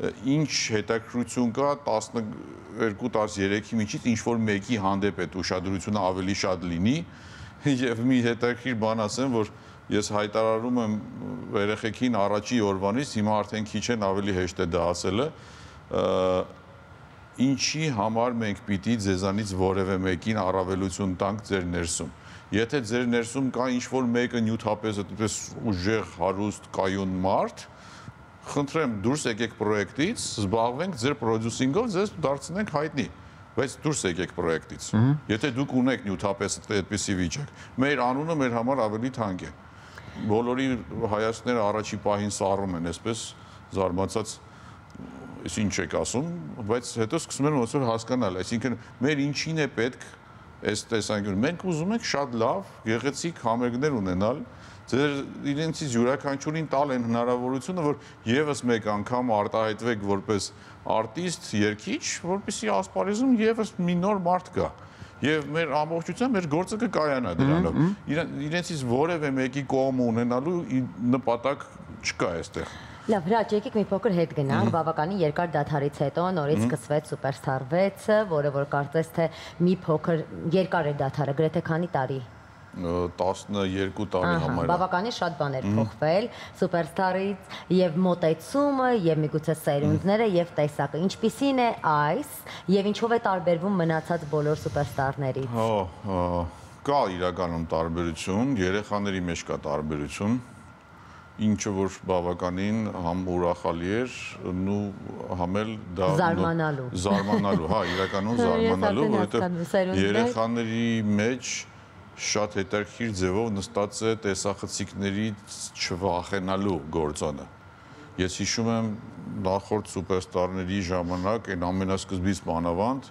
S5: ինչ հետաքրքրություն կա 12-13-ի միջից ինչ որ մեկի հանդեպ այդ ուշադրությունը ավելի շատ լինի եւ մի հետաքրքիր բան ասեմ որ ես հայտարարում եմ երեխեքին առաջի օրվանից հիմա արդեն քիչ են ավելի հեշտ է դա ասելը ինչի համար մենք պիտի ձեզանից որևէ մեկին առավելություն տանք ձեր ներսում եթե ձեր ներսում կա ինչ որ մեկը նյութապես այդպես ուժեղ հարուստ կայուն մարդ խնդրեմ դուրս եկեք պրոյեկտից, զբաղվենք ձեր պրոդյուսինգով, ձեզ դարձնենք հայտնի, բայց դուրս եկեք պրոյեկտից։ Եթե դուք ունեք նյութապես այդպիսի վիճակ, մեր անունը մեր համար ավելի թանկ է։ Բոլորի հայացքները առաջի պահին սառում են, այսպես զարմացած ես ինչ եք ասում, բայց հետո սկսում են ոնց որ հասկանալ, այսինքն մեր ինչին է պետք այս տեսանկյունը։ Մենք ուզում ենք շատ լավ, գեղեցիկ համերգներ ունենալ ձեր իրենցից յուրաքանչյուրին տալ են հնարավորությունը, որ եւս մեկ անգամ արտահայտվեք որպես արտիստ, երգիչ, որպեսզի ասպարեզում եւս մի նոր մարդ գա։ Եվ մեր ամբողջությամբ մեր գործը կկայանա դրանով։ Իրենցից որևէ մեկի կողմ ունենալու նպատակ չկա այստեղ։
S1: Լավ, հրաչ, եկեք մի փոքր հետ գնանք, բավականին երկար դադարից հետո նորից սկսվեց Superstar 6-ը, որը որ կարծես թե մի փոքր երկար է դադարը, գրեթե քանի տարի
S5: 12 տարի համար։
S1: Բավականին շատ բաներ փոխվել Superstar-ից եւ մոտեցումը եւ միգուցե սերունդները եւ տեսակը։ Ինչպիսին է այս եւ ինչով է տարբերվում մնացած բոլոր Superstar-ներից։
S5: Կա իրականում տարբերություն, երեխաների մեջ կա տարբերություն, ինչը որ բավականին համ ուրախալի էր, ու համ էլ դա զարմանալու, հա, իրականում զարմանալու, որովհետեւ երեխաների մեջ շատ հետաքրքիր ձևով նստած է տեսախցիկներից չվախենալու գործոնը։ Ես հիշում եմ նախորդ Superstar-ների ժամանակ այն ամենասկզբից մանավանդ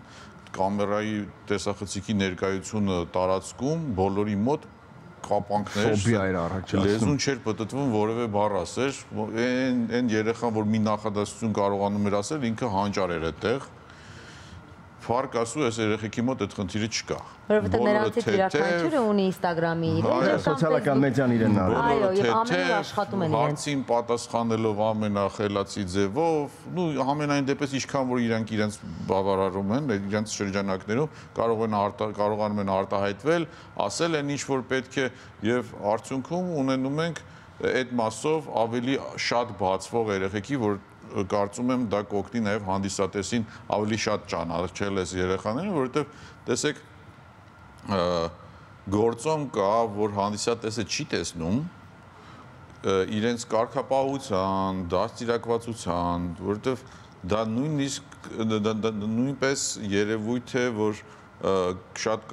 S5: կամերայի տեսախցիկի ներկայությունը տարածքում բոլորի մոտ կապանքներ, լեզուն չէր պտտվում որևէ բառ ասեր, այն երեխան, որ մի նախադասություն կարողանում էր ասել, ինքը հանճար էր այդտեղ։ Ֆարկ ասու այս երեխեքի մոտ այդ խնդիրը չկա։
S1: Որովհետև նրանցից յուրաքանչյուրը ունի Instagram-ի իրեն,
S2: սոցիալական մեդիան իրեն ա։
S1: Այո, եւ ամենը աշխատում են իրենց։
S5: Հարցին պատասխանելով ամենախելացի ձևով, ու ամենայն դեպս ինչքան որ իրանք իրենց բավարարում են, իրենց շրջանակներում կարողանում են արտահայտվել, ասել են ինչ որ պետք է եւ արդյունքում ունենում ենք այդ մասով ավելի շատ բացվող երեխեքի, որ կարծում եմ դա կօգնի նաև հանդիսատեսին ավելի շատ ճանաչել այս երեխաներին, որովհետև տեսեք գործոն կա, որ հանդիսատեսը չի տեսնում իրենց կարգապահության, դաստիարակվածության, որովհետև դա նույնպես երևույթ է, որ շատ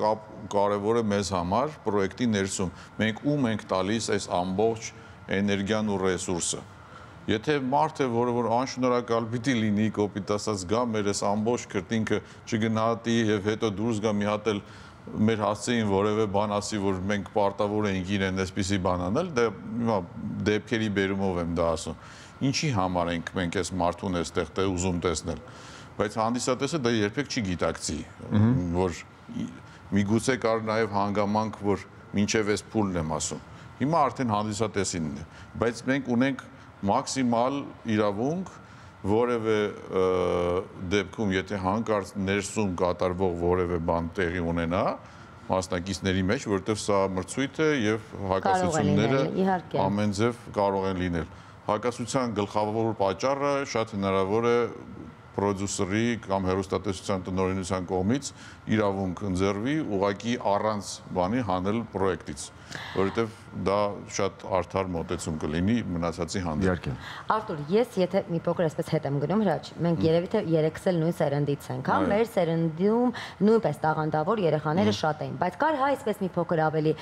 S5: կարևոր է մեզ համար պրոյեկտի ներսում։ Մենք ում ենք տալիս այս ամբողջ էներգիան ու ռեսուրսը։ Եթե մարդ է, որ անշնորհակալ պիտի լինի, կոպիտ ասած գա մեր այս ամբողջ քրտինքը չգնահատի եւ հետո դուրս գա մի հատ էլ մեր հասցեին որևէ բան ասի, որ մենք պարտավոր ենք իրեն այսպիսի բան անել, դեպքերի բերումով եմ դա ասում։ Ինչի համար ենք մենք այս մարդուն այստեղ ուզում տեսնել։ Բայց հանդիսատեսը դա երբեք չի գիտակցի, որ միգուցե կար նաև հանգամանք, որ մինչև այս փուլն եմ ասում։ Հիմա արդեն հանդիսատեսինն է, բայց մենք ունենք մաքսիմալ իրավունք որևէ դեպքում, եթե հանկարծ ներսում կատարվող որևէ բան տեղի ունենա, մասնակիցների մեջ, որովհետև սա մրցույթ է եւ հակասությունները ամեն ձև կարող են լինել։ Հակասության գլխավոր պատճառը շատ հնարավոր է պրոդյուսերի կամ հեռուստատեսության տնօրինության կողմից իրավունք ընձեռվի ուղղակի առանց բանի հանել պրոյեկտից, որովհետև դա շատ արդար մոտեցում կլինի մնացածի հանդեպ։
S1: Արտուր, ես եթե մի փոքր այսպես հետ եմ գնում, Հրաչ, մենք երևի թե երեքս էլ նույն սերնդից ենք, հա, մեր սերնդում նույնպես տաղանդավոր երեխաները շատ էին, բայց կար հա այսպես մի փոքր ավելի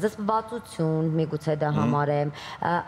S1: զսպվածություն, միգուցե դա համարեմ,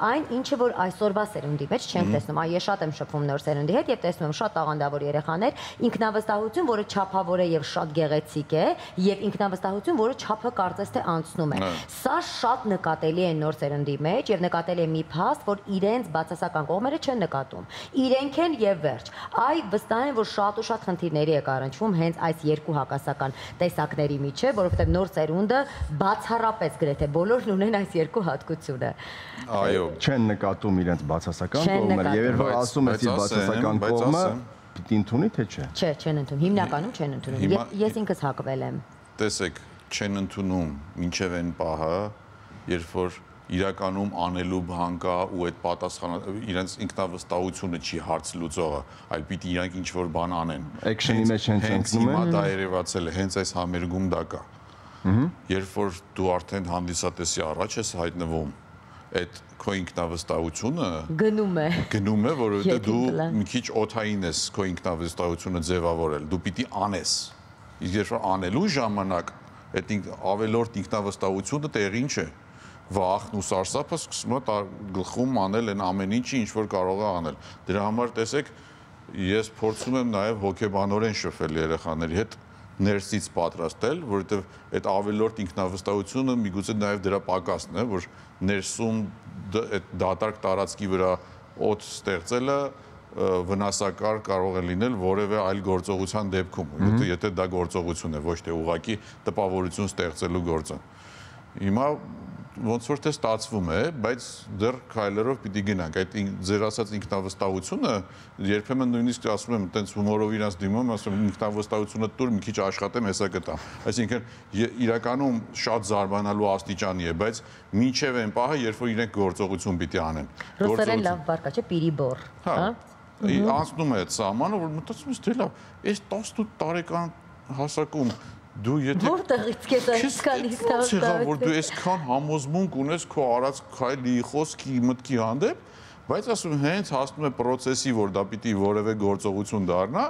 S1: այն ինչը որ այսօրվա սերնդի մեջ չենք տեսնում, այ ես շատ եմ շփվում նոր սերնդի հետ եւ տեսնում եմ շատ տաղանդավոր երեխաներ, ինքնավստահություն, որը չափավոր է եւ շատ գեղեցիկ է, եւ ինքնավստահություն, որը չափը կարծես թե անցնում է։ Սա շատ նկատելի է նոր սերնդի մեջ եւ նկատելի է մի փաստ, որ իրենց բացասական կողմերը չեն նկատում։ Իրենք են եւ վերջ։ Այ վստահ եմ, որ շատ ու շատ խնդիրների է առնչվում հենց այս երկու հակասական տեսակների միջեւ, որովհետեւ նոր սերունդը բացառապես գրեթե բոլորն ունեն այս երկու հատկությունը։
S5: Այո,
S2: չեն նկատում իրենց բացասական կողմերը եւ երբ ասում ես բացասական կողմը պիտի ընդունի թե չէ։
S1: Չէ, չեն ընդունում։ Հիմնականում չեն ընդունում։ Ես ինքս հակվել եմ։
S5: Տեսեք, չեն ընդունում մինչև այն պահը, երբ որ իրականում անելու բան կա ու այդ պատասխանը իրենց ինքնավստահությունը չի հարց լուծողը, այլ պիտի իրանք ինչ-որ բան անեն։
S2: Էքշնի մեջ հենց ընկնում
S5: են։ Դա երևացել է, հենց այս համերգում դա կա։ Երբ որ դու արդեն հանդիսատեսի առաջ ես հայտնվում, այդ քո ինքնավստահությունը գնում է, որովհետև դու մի քիչ օթային ես քո ինքնավստահությունը ձևավորել, դու պիտի անես։ Իսկ երբ որ անելու ժամանակ այդ ավելորդ ինքնավստահությունը տեղին չէ, վախն ու սարսափը սկսում է գլխում անել այն ամեն ինչը, ինչ որ կարող է անել։ Դրա համար տեսեք, ես փորձում եմ նաև հոգեբանորեն շփվել երեխաների հետ, ներսից պատրաստել, որովհետև այդ ավելորդ ինքնավստահությունը միգուցե նաև դրա պակասն է, որ ներսում այդ դատարկ տարածքի վրա օդ ստեղծելը վնասակար կարող է լինել որևէ այլ գործողության դեպքում, եթե դա գործողություն է, ոչ թե ուղղակի տպավորություն ստեղծելու գործը։ Հիմա ոնց որ թե ստացվում է, բայց դեռ քայլերով պիտի գնանք։ Այդ ձեր ասած ինքնավստահությունը երբեմն նույնիսկ ասում եմ, տենց հումորով իրանց դիմում, ասում եմ ինքնավստահությունը տուր, մի քիչ աշխատեմ, հեսա կտամ։ Այսինքն իրականում շատ զարմանալու աստիճանի է, բայց մինչև այն պահը, երբ որ իրենք գործողություն պիտի անեն։
S1: Ռուսերեն լավ բառ կա, չէ՞, պիրիբոր, հա։
S5: Անցնում է այդ սահմանը, որ մտածում ես, դե լավ, այս 18 տարեկան հասակում դու եթե
S1: որտեղից քեզ այսքան ինքնավստահություն,
S5: որ դու այսքան համոզմունք ունես քո արած քայլի, խոսքի, մտքի հանդեպ, բայց ասում հենց հասնում է process-ի, որ դա պիտի որևէ գործողություն դառնա,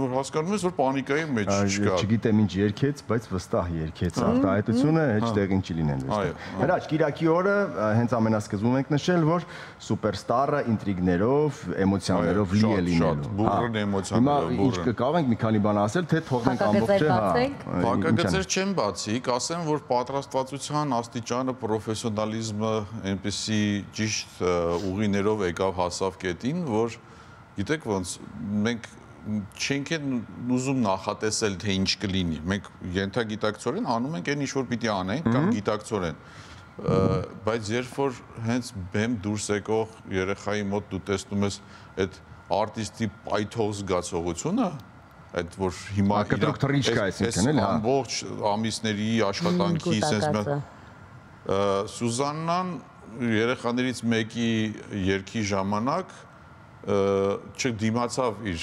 S5: որ հասկանում ես, որ պանիկայի մեջ չկա։
S2: Չգիտեմ ինչ երկեց, բայց վստահ երկեց, արտահայտությունը հեչ տեղին չի լինեն վստահ։ Հրաչ, Կիրակի օրը հենց ամենասկզբում ենք նշել, որ սուպերստարը ինտրիգներով, էմոցիաներով լի է լինելու։
S5: Բուրըն էմոցիաներով։
S2: Հիմա ինչ կարող ենք մի քանի բան ասել, թե թողնենք ամբողջը։
S5: Հակագծեր չեմ բացի, կասեմ, որ պատրաստվածության աստիճանը, պրոֆեսիոնալիզմը այնպեսի ճիշտ ուղիներով եկավ հասավ կետին, որ գիտեք ոնց մենք չենք ուզում նախատեսել, թե ինչ կլինի։ Մենք ենթագիտակցորեն անում ենք այն ինչ որ պիտի անենք կամ գիտակցորեն։ Բայց երբ որ հենց բեմ դուրս եկող երեխայի մոտ դու տեսնում ես այդ արտիստի պայթող զգացողությունը, այդ որ հիմա ամբողջ ամիսների աշխատանքի sense Սուզաննան երեխաներից մեկի երգի ժամանակ չդիմացավ իր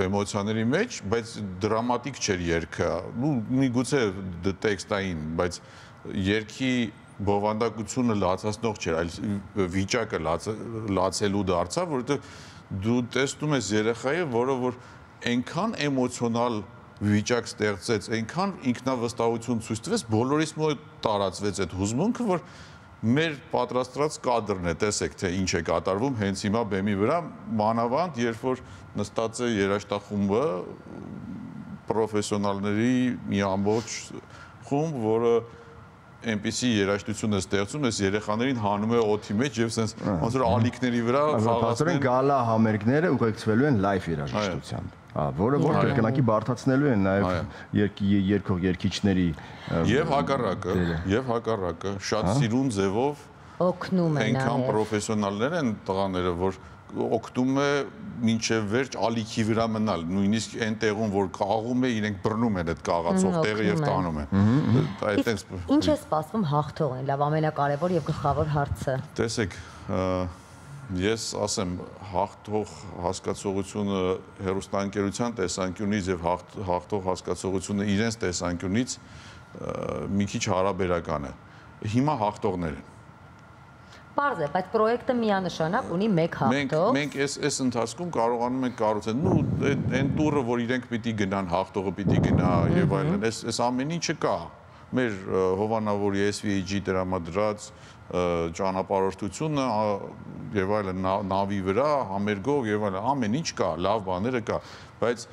S5: էմոցիաների մեջ, բայց դրամատիկ չէր երգը, միգուցե տեքստային, բայց երգի բովանդակությունը լացացնող չէր, այլ վիճակը լացելու դարձավ, որովհետև դու տեսնում ես երեխայի, որը որ այնքան էմոցիոնալ վիճակ ստեղծեց, այնքան ինքնավստահություն ցույց տվեց, բոլորիս մոտ տարածվեց այդ հուզմունքը, որ մեր պատրաստած կադրն է, տեսեք, թե ինչ է կատարվում հենց հիմա բեմի վրա, մանավանդ, երբ որ նստած է երաժշտախումբը, պրոֆեսիոնալների մի ամբողջ խումբ, որը այնպիսի երաժշտություն է ստեղծում, այս երեխաներին հանում է օդի մեջ եւ sense ոնց որ ալիքների վրա
S2: խաղացնեն գալա համերգները ուղեկցվելու են լայվ երաժշտությամբ, որը որ կրկնակի բարդացնելու են նաեւ երկող երգիչների եւ հակառակը շատ սիրուն ձևով
S1: օգնում են
S5: այնքան պրոֆեսիոնալներ են տղաները, որ օգնում է մինչև վերջ ալիքի վրա մնալ, նույնիսկ այն տեղում, որ կաղում է, իրենք բռնում են այդ կաղացող տեղը եւ տանում են։
S1: Ինչ է սպասվում հաղթողին, լավ, ամենակարևոր եւ գլխավոր հարցը։
S5: Տեսեք, ես ասեմ, հաղթող հասկացողությունը հեռուստաընկերության տեսանկյունից եւ հաղթող հասկացողությունը իրենց տեսանկյունից մի քիչ հարաբերական է։ Հիմա հաղթողներ են։
S1: Պարզ է, բայց պրոյեկտը միանշանակ ունի մեկ հաղթող։
S5: Մենք այս ընթացքում կարողանում ենք կառուցել, այն տուրը, որ իրենք պիտի գնան, հաղթողը պիտի գնա եւ այլն, այս ամեն ինչը կա։ Մեր հովանավորի SVG դրամադրած ճանապարհորդությունը եւ այլն նավի վրա, համերգով եւ այլն, ամեն ինչ կա, լավ բաները կա, բայց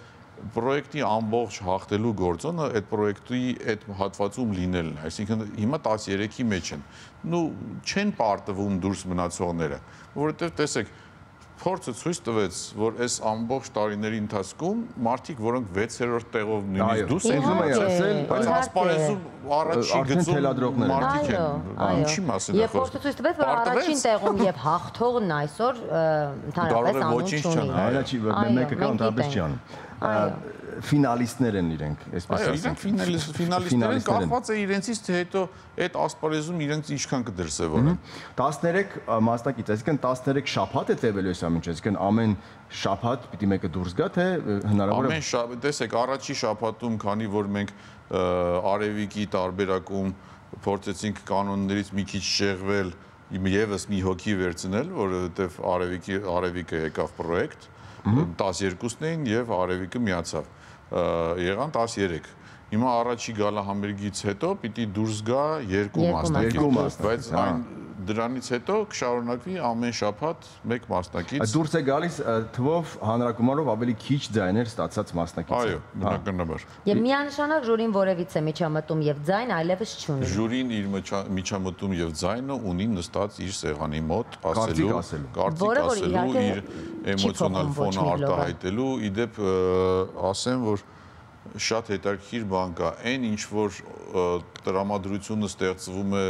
S5: պրոյեկտի ամբողջ հաղթելու գործոնը այդ պրոյեկտի այդ հատվածում լինելն է, այսինքն հիմա 13-ի մեջ են, չեն պարտվում դուրս մնացողները, որովհետև տեսեք, փորձը ցույց տվեց, որ այս ամբողջ տարիների ընթացքում մարդիկ, որոնք 6-րդ տեղով նույնիսկ դուրս են գնացել, բայց ասպարեզում առաջի գծում մարդիկ են, ինչի մասին է խոսքը։
S1: Եվ փորձը ցույց տվեց, որ առաջին տեղում եւ հաղթողն այսօր ընդհանրապես անուն չունի։
S2: Մեկը կա ընդհանրապես չի անում։ Ֆինալիստներ են իրենք, այսպես
S5: ասենք։ Իրենք ֆինալիստներ են, կախված է իրենցից, թե հետո այդ ասպարեզում իրենց ինչքան կդրսևորեն։
S2: 13 մասնակից, այսինքն 13 շաբաթ է տևելու այս ամենը, այսինքն ամեն շաբաթ պիտի մեկը դուրս գա, թե հնարավոր է։
S5: Ամեն շաբաթ, տեսեք, առաջի շաբաթում, քանի որ մենք Արևիկի տարբերակում փորձեցինք կանոններից մի քիչ շեղվել, եւս մի հոգի վերցնել, որովհետեւ Արևիկը եկավ պրոյեկտ 12-ն էին եւ Արևիկը միացավ, եղան 13։ Հիմա առաջի գալա համերգից հետո պիտի դուրս գա 2 մասնակից, բայց դրանից հետո կշարունակվի ամեն շաբաթ 1 մասնակից։
S2: Դուրս է գալիս թվով հանրակումարով ավելի քիչ ձայներ ստացած մասնակից։
S5: Այո, բնականաբար։
S1: Եվ միանշանակ ժյուրին որևիցե միջամտում եւ ձայն այլևս չունի։
S5: Ժյուրին իր միջամտում եւ ձայնը ունի նստած իր սեղանի մոտ ասելու, կարծիք ասելու, իր էմոցիոնալ ֆոնը արտահայտելու, իդեպ ասեմ, որ շատ հետաքրքիր բան կա, այն ինչ որ տրամադրությունը ստեղծվում է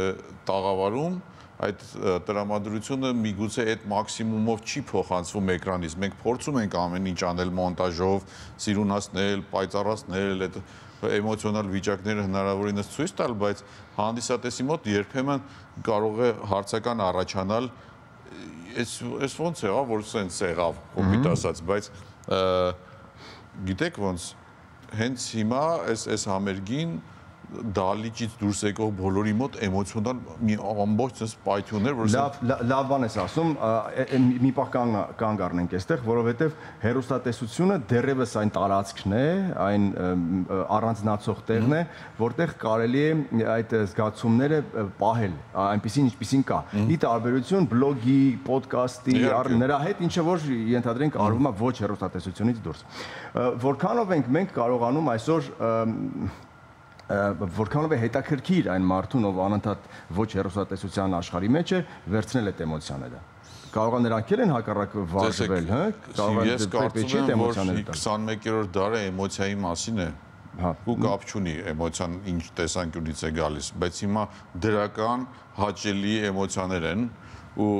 S5: տաղավարում, այդ տրամադրությունը միգուցե այդ մաքսիմումով չի փոխանցվում էկրանից։ Մենք փորձում ենք ամեն ինչ անել մոնտաժով, սիրունացնել, պայծառացնել, այդ էմոցիոնալ վիճակները հնարավորինս ցույց տալ, բայց հանդիսատեսի մոտ երբեմն կարող է հարցական առաջանալ, այս ոնց եղավ, որ սենց եղավ, կոպիտ ասած, բայց գիտեք ոնց հենց հիմա այս համերգին դալիճից դուրս եկող բոլորի մոտ էմոցիոնալ մի ամբողջ պայթյուններ, որ
S2: լավ բան ես ասում, մի պահ կանգ առնենք այստեղ, որովհետև հեռուստատեսությունը դեռևս այն տարածքն է, այն առանձնացող տեղն է, որտեղ կարելի է այդ զգացումները պահել, այնպիսին ինչպիսին կա։ Ի տարբերություն բլոգի, ոդկասթի, նրա հետ, ինչը որ ենթադրենք արվում է ոչ հեռուստատեսությունից դուրս։ Որքանով ենք մենք կարողանում այսօր որքանով է հետաքրքիր այն մարդուն, ով անընդհատ ոչ հեռուստատեսության աշխարհի մեջ է, վերցնել այդ էմոցիաները։ Կարող է նրանք են հակառակ վարժվել, հա?
S5: Ես կարծում եմ, որ 21-րդ դարը էմոցիայի մասին է։ Ու կապ չունի էմոցիան ինչ տեսանկյունից է գալիս, բայց հիմա դրական հաճելի էմոցիաներ են ու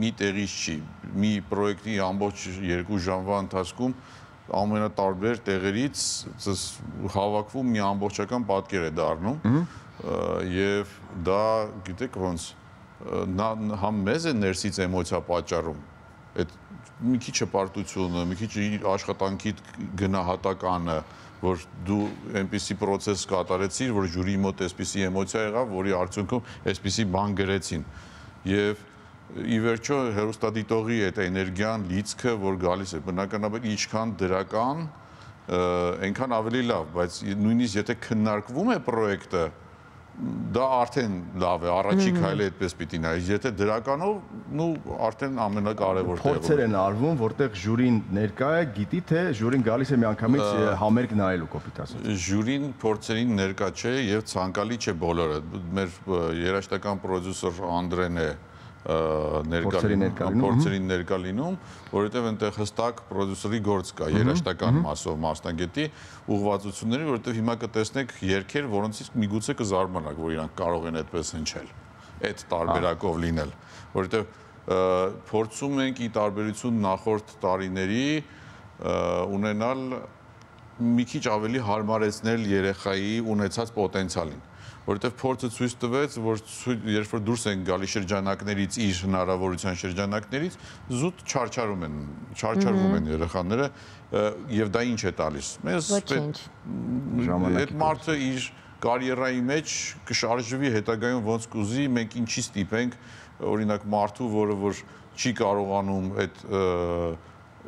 S5: մի տեղից չի։ Մի պրոյեկտի ամբողջ 2 ժամվա ընթացքում ամենատարբեր տեղերից հավաքվում մի ամբողջական պատկեր է դառնում եւ դա գիտեք ոնց համ մեզ է ներսից էմոցիա պատճառում այդ մի քիչ հպարտությունը, մի քիչ աշխատանքի գնահատականը, որ դու այնպիսի process կատարեցիր, որ ժյուրիի մոտ այսպիսի էմոցիա եղավ, որի արդյունքում այսպիսի բան գրեցին եւ ի վերջո հեռուստադիտողի այդ էներգիան, լիցքը, որ գալիս է, բնականաբար ինչքան դրական այնքան ավելի լավ, բայց նույնիսկ եթե քննարկվում է պրոյեկտը, դա արդեն լավ է, առաջի քայլը այդպես պիտի նայ, եթե դրականով արդեն ամենակարևոր տեղը։
S2: Փորձեր են արվում, որտեղ ժյուրին ներկա է, գիտի թե ժյուրին գալիս է միանգամից համերգ նայելու կոպիտ ասած։
S5: Ժյուրին փորձերին ներկա չէ եւ ցանկալի չէ բոլորը։ Մեր երաժշտական պրոդյուսեր Անդրեն է փորձերին ներկա լինում, որովհետև այնտեղ հստակ պրոդյուսերի գործ կա երաժշտական մասով մասնագետի ուղղվածությունների, որովհետև հիմա կտեսնեք երգեր, որոնցից միգուցե կզարմանաք, որ իրանք կարող են այդպես հնչել, այդ տարբերակով լինել, որովհետև փորձում ենք ի տարբերություն նախորդ տարիների ունենալ մի քիչ ավելի հարմարեցնել երեխայի ունեցած պոտենցիալին, որովհետև փորձը ցույց տվեց, որ երբ որ դուրս են գալի շրջանակներից, իր հնարավորության շրջանակներից, զուտ չարչարում են երեխաները, եւ դա ինչ է տալիս։ Մեզ այդ մարդը իր կարիերայի մեջ կշարժվի հետագայում ոնց կուզի, մենք ինչի ստիպենք, օրինակ մարդու, որը որ չի կարողանում այդ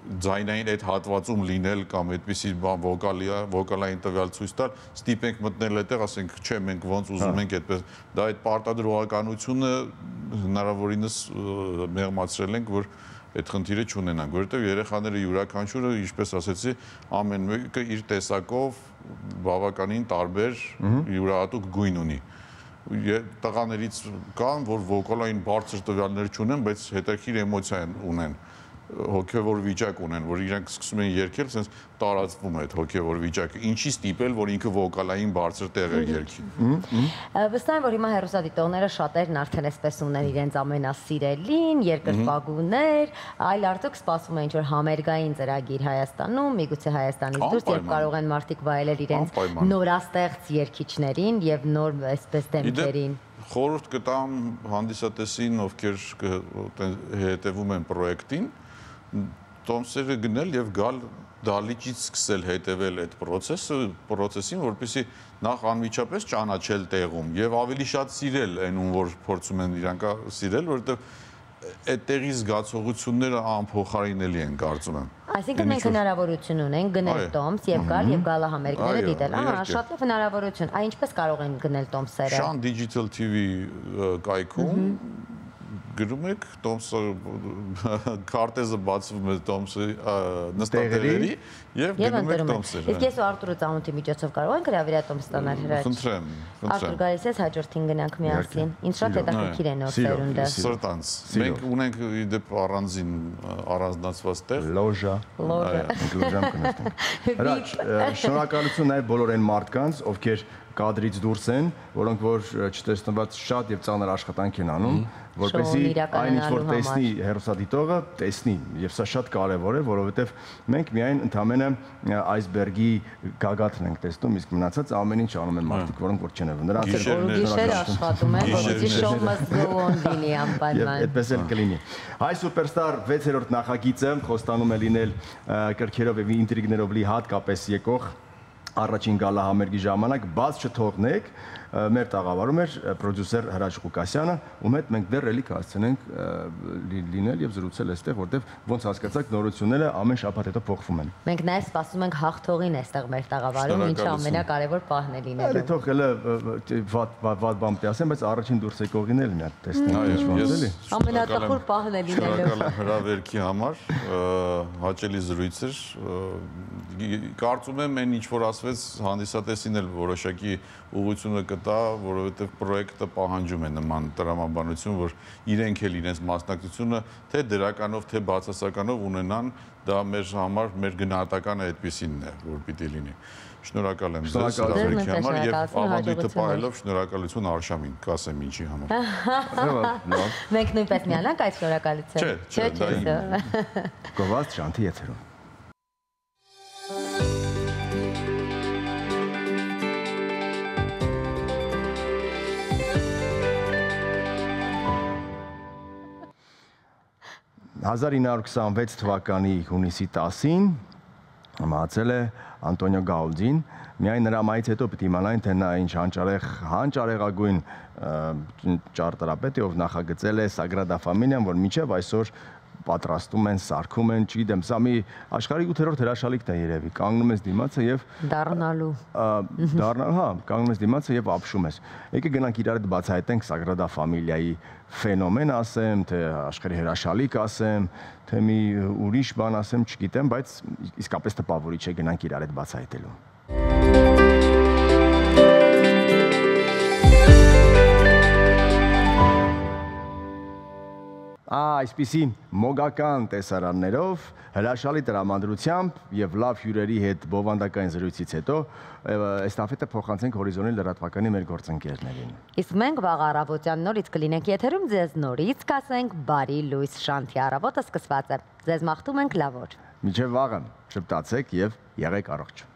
S5: ձայնային այդ հատվածում լինել կամ այդպիսի բան վոկալային տվյալ ցույց տալ, ստիպենք մտնել այդտեղ, ասենք, չէ, մենք ոնց ուզում ենք այդպես, դա այդ պարտադրողականությունը հնարավորինս մեղմացրել ենք, որ այդ խնդիրը չունենանք, որովհետև երեխաները յուրաքանչյուրը, ինչպես ասեցի, ամեն մեկը իր տեսակով բավականին տարբեր յուրահատուկ գույն ունի։ Տղաներից կան, որ վոկալային բարձր տվյալներ չունեն, բայց հետաքրքիր էմոցիա ունեն, հոգևոր վիճակ ունեն, որ իրանք սկսում են երգել, sense տարածվում է այդ հոգևոր վիճակը։ Ինչի ստիպել, որ ինքը վոկալային բարձր տեղեր երգի։
S1: Վստահ եմ, որ հիմա հեռուստադիտողները շատերն արդեն այսպես ունեն իրենց ամենասիրելին, երկրպագուներ, այլ արդյոք սպասում են ինչ-որ համերգային ծրագիր Հայաստանում, միգուցե Հայաստանից դուրս, երբ կարող են մարդիկ վայելել իրենց նորաստեղծ երգիչներին եւ նոր այսպես դեմքերին։
S5: Խորհուրդ կտամ հանդիսատեսին, ովքեր հետևում են պրոյեկտին, տոմսերը գնել եւ գալ դալիճից սկսել հետևել այդ պրոցեսին, որպեսզի նախ անմիջապես ճանաչել տեղում եւ ավելի շատ սիրել այն ում որ փորձում են իրանք սիրել, որովհետեւ այդ տեղի զգացողությունները անփոխարինելի են, կարծում եմ։
S1: Այսինքն մենք հնարավորություն ունենք գնել տոմս եւ գալա համերգները դիտել։ Շատ լավ հնարավորություն։ Այ ինչպես կարող են գնել տոմսերը։
S5: Շան Digital TV կայքում գրում եք տոմսը քարտեզը բացվում է տոմսի նստատեղերի եւ գնում եք տոմսերը։
S1: Իսկ ես ու Արտուրը ծանոթի միջոցով կարող ենք հրավիրատոմս ստանալ հրաչ։
S5: Խնդրեմ։
S1: Արտուր գալիս ես հաջորդին գնանք միասին։ Ինձ շատ հետաքրքիր է նոր սերունդը։
S5: Սրտանց։ Մենք ունենք իդեպ առանձին առանձնացված տեղ։
S2: Լոժա կնստենք։ Հրաչ, շնորհակալություն նաեւ բոլոր այն մարդկանց, ովքեր կադրից դուրս են, որոնք որ չտեսնված շատ եւ ծանր աշխատանք են անում, որպեսզի այն ինչ որ տեսնի հեռուստադիտողը, տեսնի, եւ սա շատ կարեւոր է, որովհետեւ մենք միայն ընդամենը այսբերգի գագաթն ենք տեսնում, իսկ մնացած ամեն ինչ անում են մարդիկ, որոնք որ չեն ևն նրանց
S1: գիշեր աշխատում են, որովհետեւ show must go on լինի անպայման։
S2: Այդպես էլ կլինի։ Հայ սուպերստար 6-րդ նախագիծը խոստանում է լինել կրքերով եւ ինտրիգներով լի հատկապես եկող առաջին գալա համերգի ժամանակ բաց չթողնեք, մեր տաղավարում էր պրոդյուսեր Հրաչ Ղուկասյանը, ում հետ մենք դեռ էլի կհասցնենք լինել եւ զրուցել այստեղ, որտեվ ոնց հասկացաք նորությունները ամեն շաբաթ հետո փոխվում են։
S1: Մենք նաեւ սպասում ենք հաղթողին այստեղ մեր տաղավարում, ինչը ամենակարևոր պահն է լինելու։
S2: Էլի թող հələ վատ բան պիտի ասեմ, բայց առաջին դուրս եկողին էլ նա տեսնենք ինչ ոնց էլի։
S1: Ամենատխուր պահն է լինելու։
S5: Շնորհակալ եմ հրավերքի համար, հաճելի զրույց էր։ Կարծում եմ այն ինչ որ ասվեց հանդիսատեսին էլ որոշակի ուղղությունը կտա, որովհետև պրոյեկտը պահանջում է նման տրամաբանություն, որ իրենք էլ իրենց մասնակցությունը թե դրականով, թե բացասականով ունենան, դա մեր համար մեր գնահատականը այդպեսինն է, որ պիտի լինի։ Շնորհակալ եմ ձեզ հրավերքի համար եւ ավանդույթը պահելով շնորհակալություն Արշամին, կասեմ ինչի համար։
S1: Մենք նույնպես միանանք այդ շնորհակալությունը։
S2: Չէ։ Գովազդ Շանթի եթերում։ «1926 թվականի հունիսի 10-ին մահացել է Անտոնիո Գաուդին, միայն նրա մահից հետո պիտի իմանային, թե նա ինչ հանճարեղագույն ճարտարապետ է, ով նախագծել է Սագրադա Ֆամիլիան, որ մինչև այսօր պատրաստում են, սարքում են, չգիտեմ, սա մի աշխարհի 8-րդ հրաշալիքն է երևի, կանգնում ես դիմացը եւ
S1: դառնալու,
S2: հա, կանգնում ես դիմացը եւ ապշում ես։ Եկեք գնանք իրար հետ բացահայտենք Sagrada Familia-ի ֆենոմեն ասեմ, թե աշխարհի հրաշալիք ասեմ, թե մի ուրիշ բան ասեմ, չգիտեմ, բայց իսկապես տպավորիչ է, գնանք իրար հետ բացահայտելու։ Այսպիսի մոգական տեսարաններով, հրաշալի տրամադրությամբ եւ լավ հյուրերի հետ բովանդակային զրույցից հետո էստաֆետը փոխանցենք Հորիզոնի լրատվականի մեր գործընկերներին։
S1: Իսկ մենք վաղ առավոտյան նորից կլինենք եթերում, ձեզ նորից կասենք բարի լույս շանթի առավոտը սկսված է։ Ձեզ մաղթում ենք լավ օր։
S2: Մինչև վաղը շփտացեք եւ եղեք առողջ։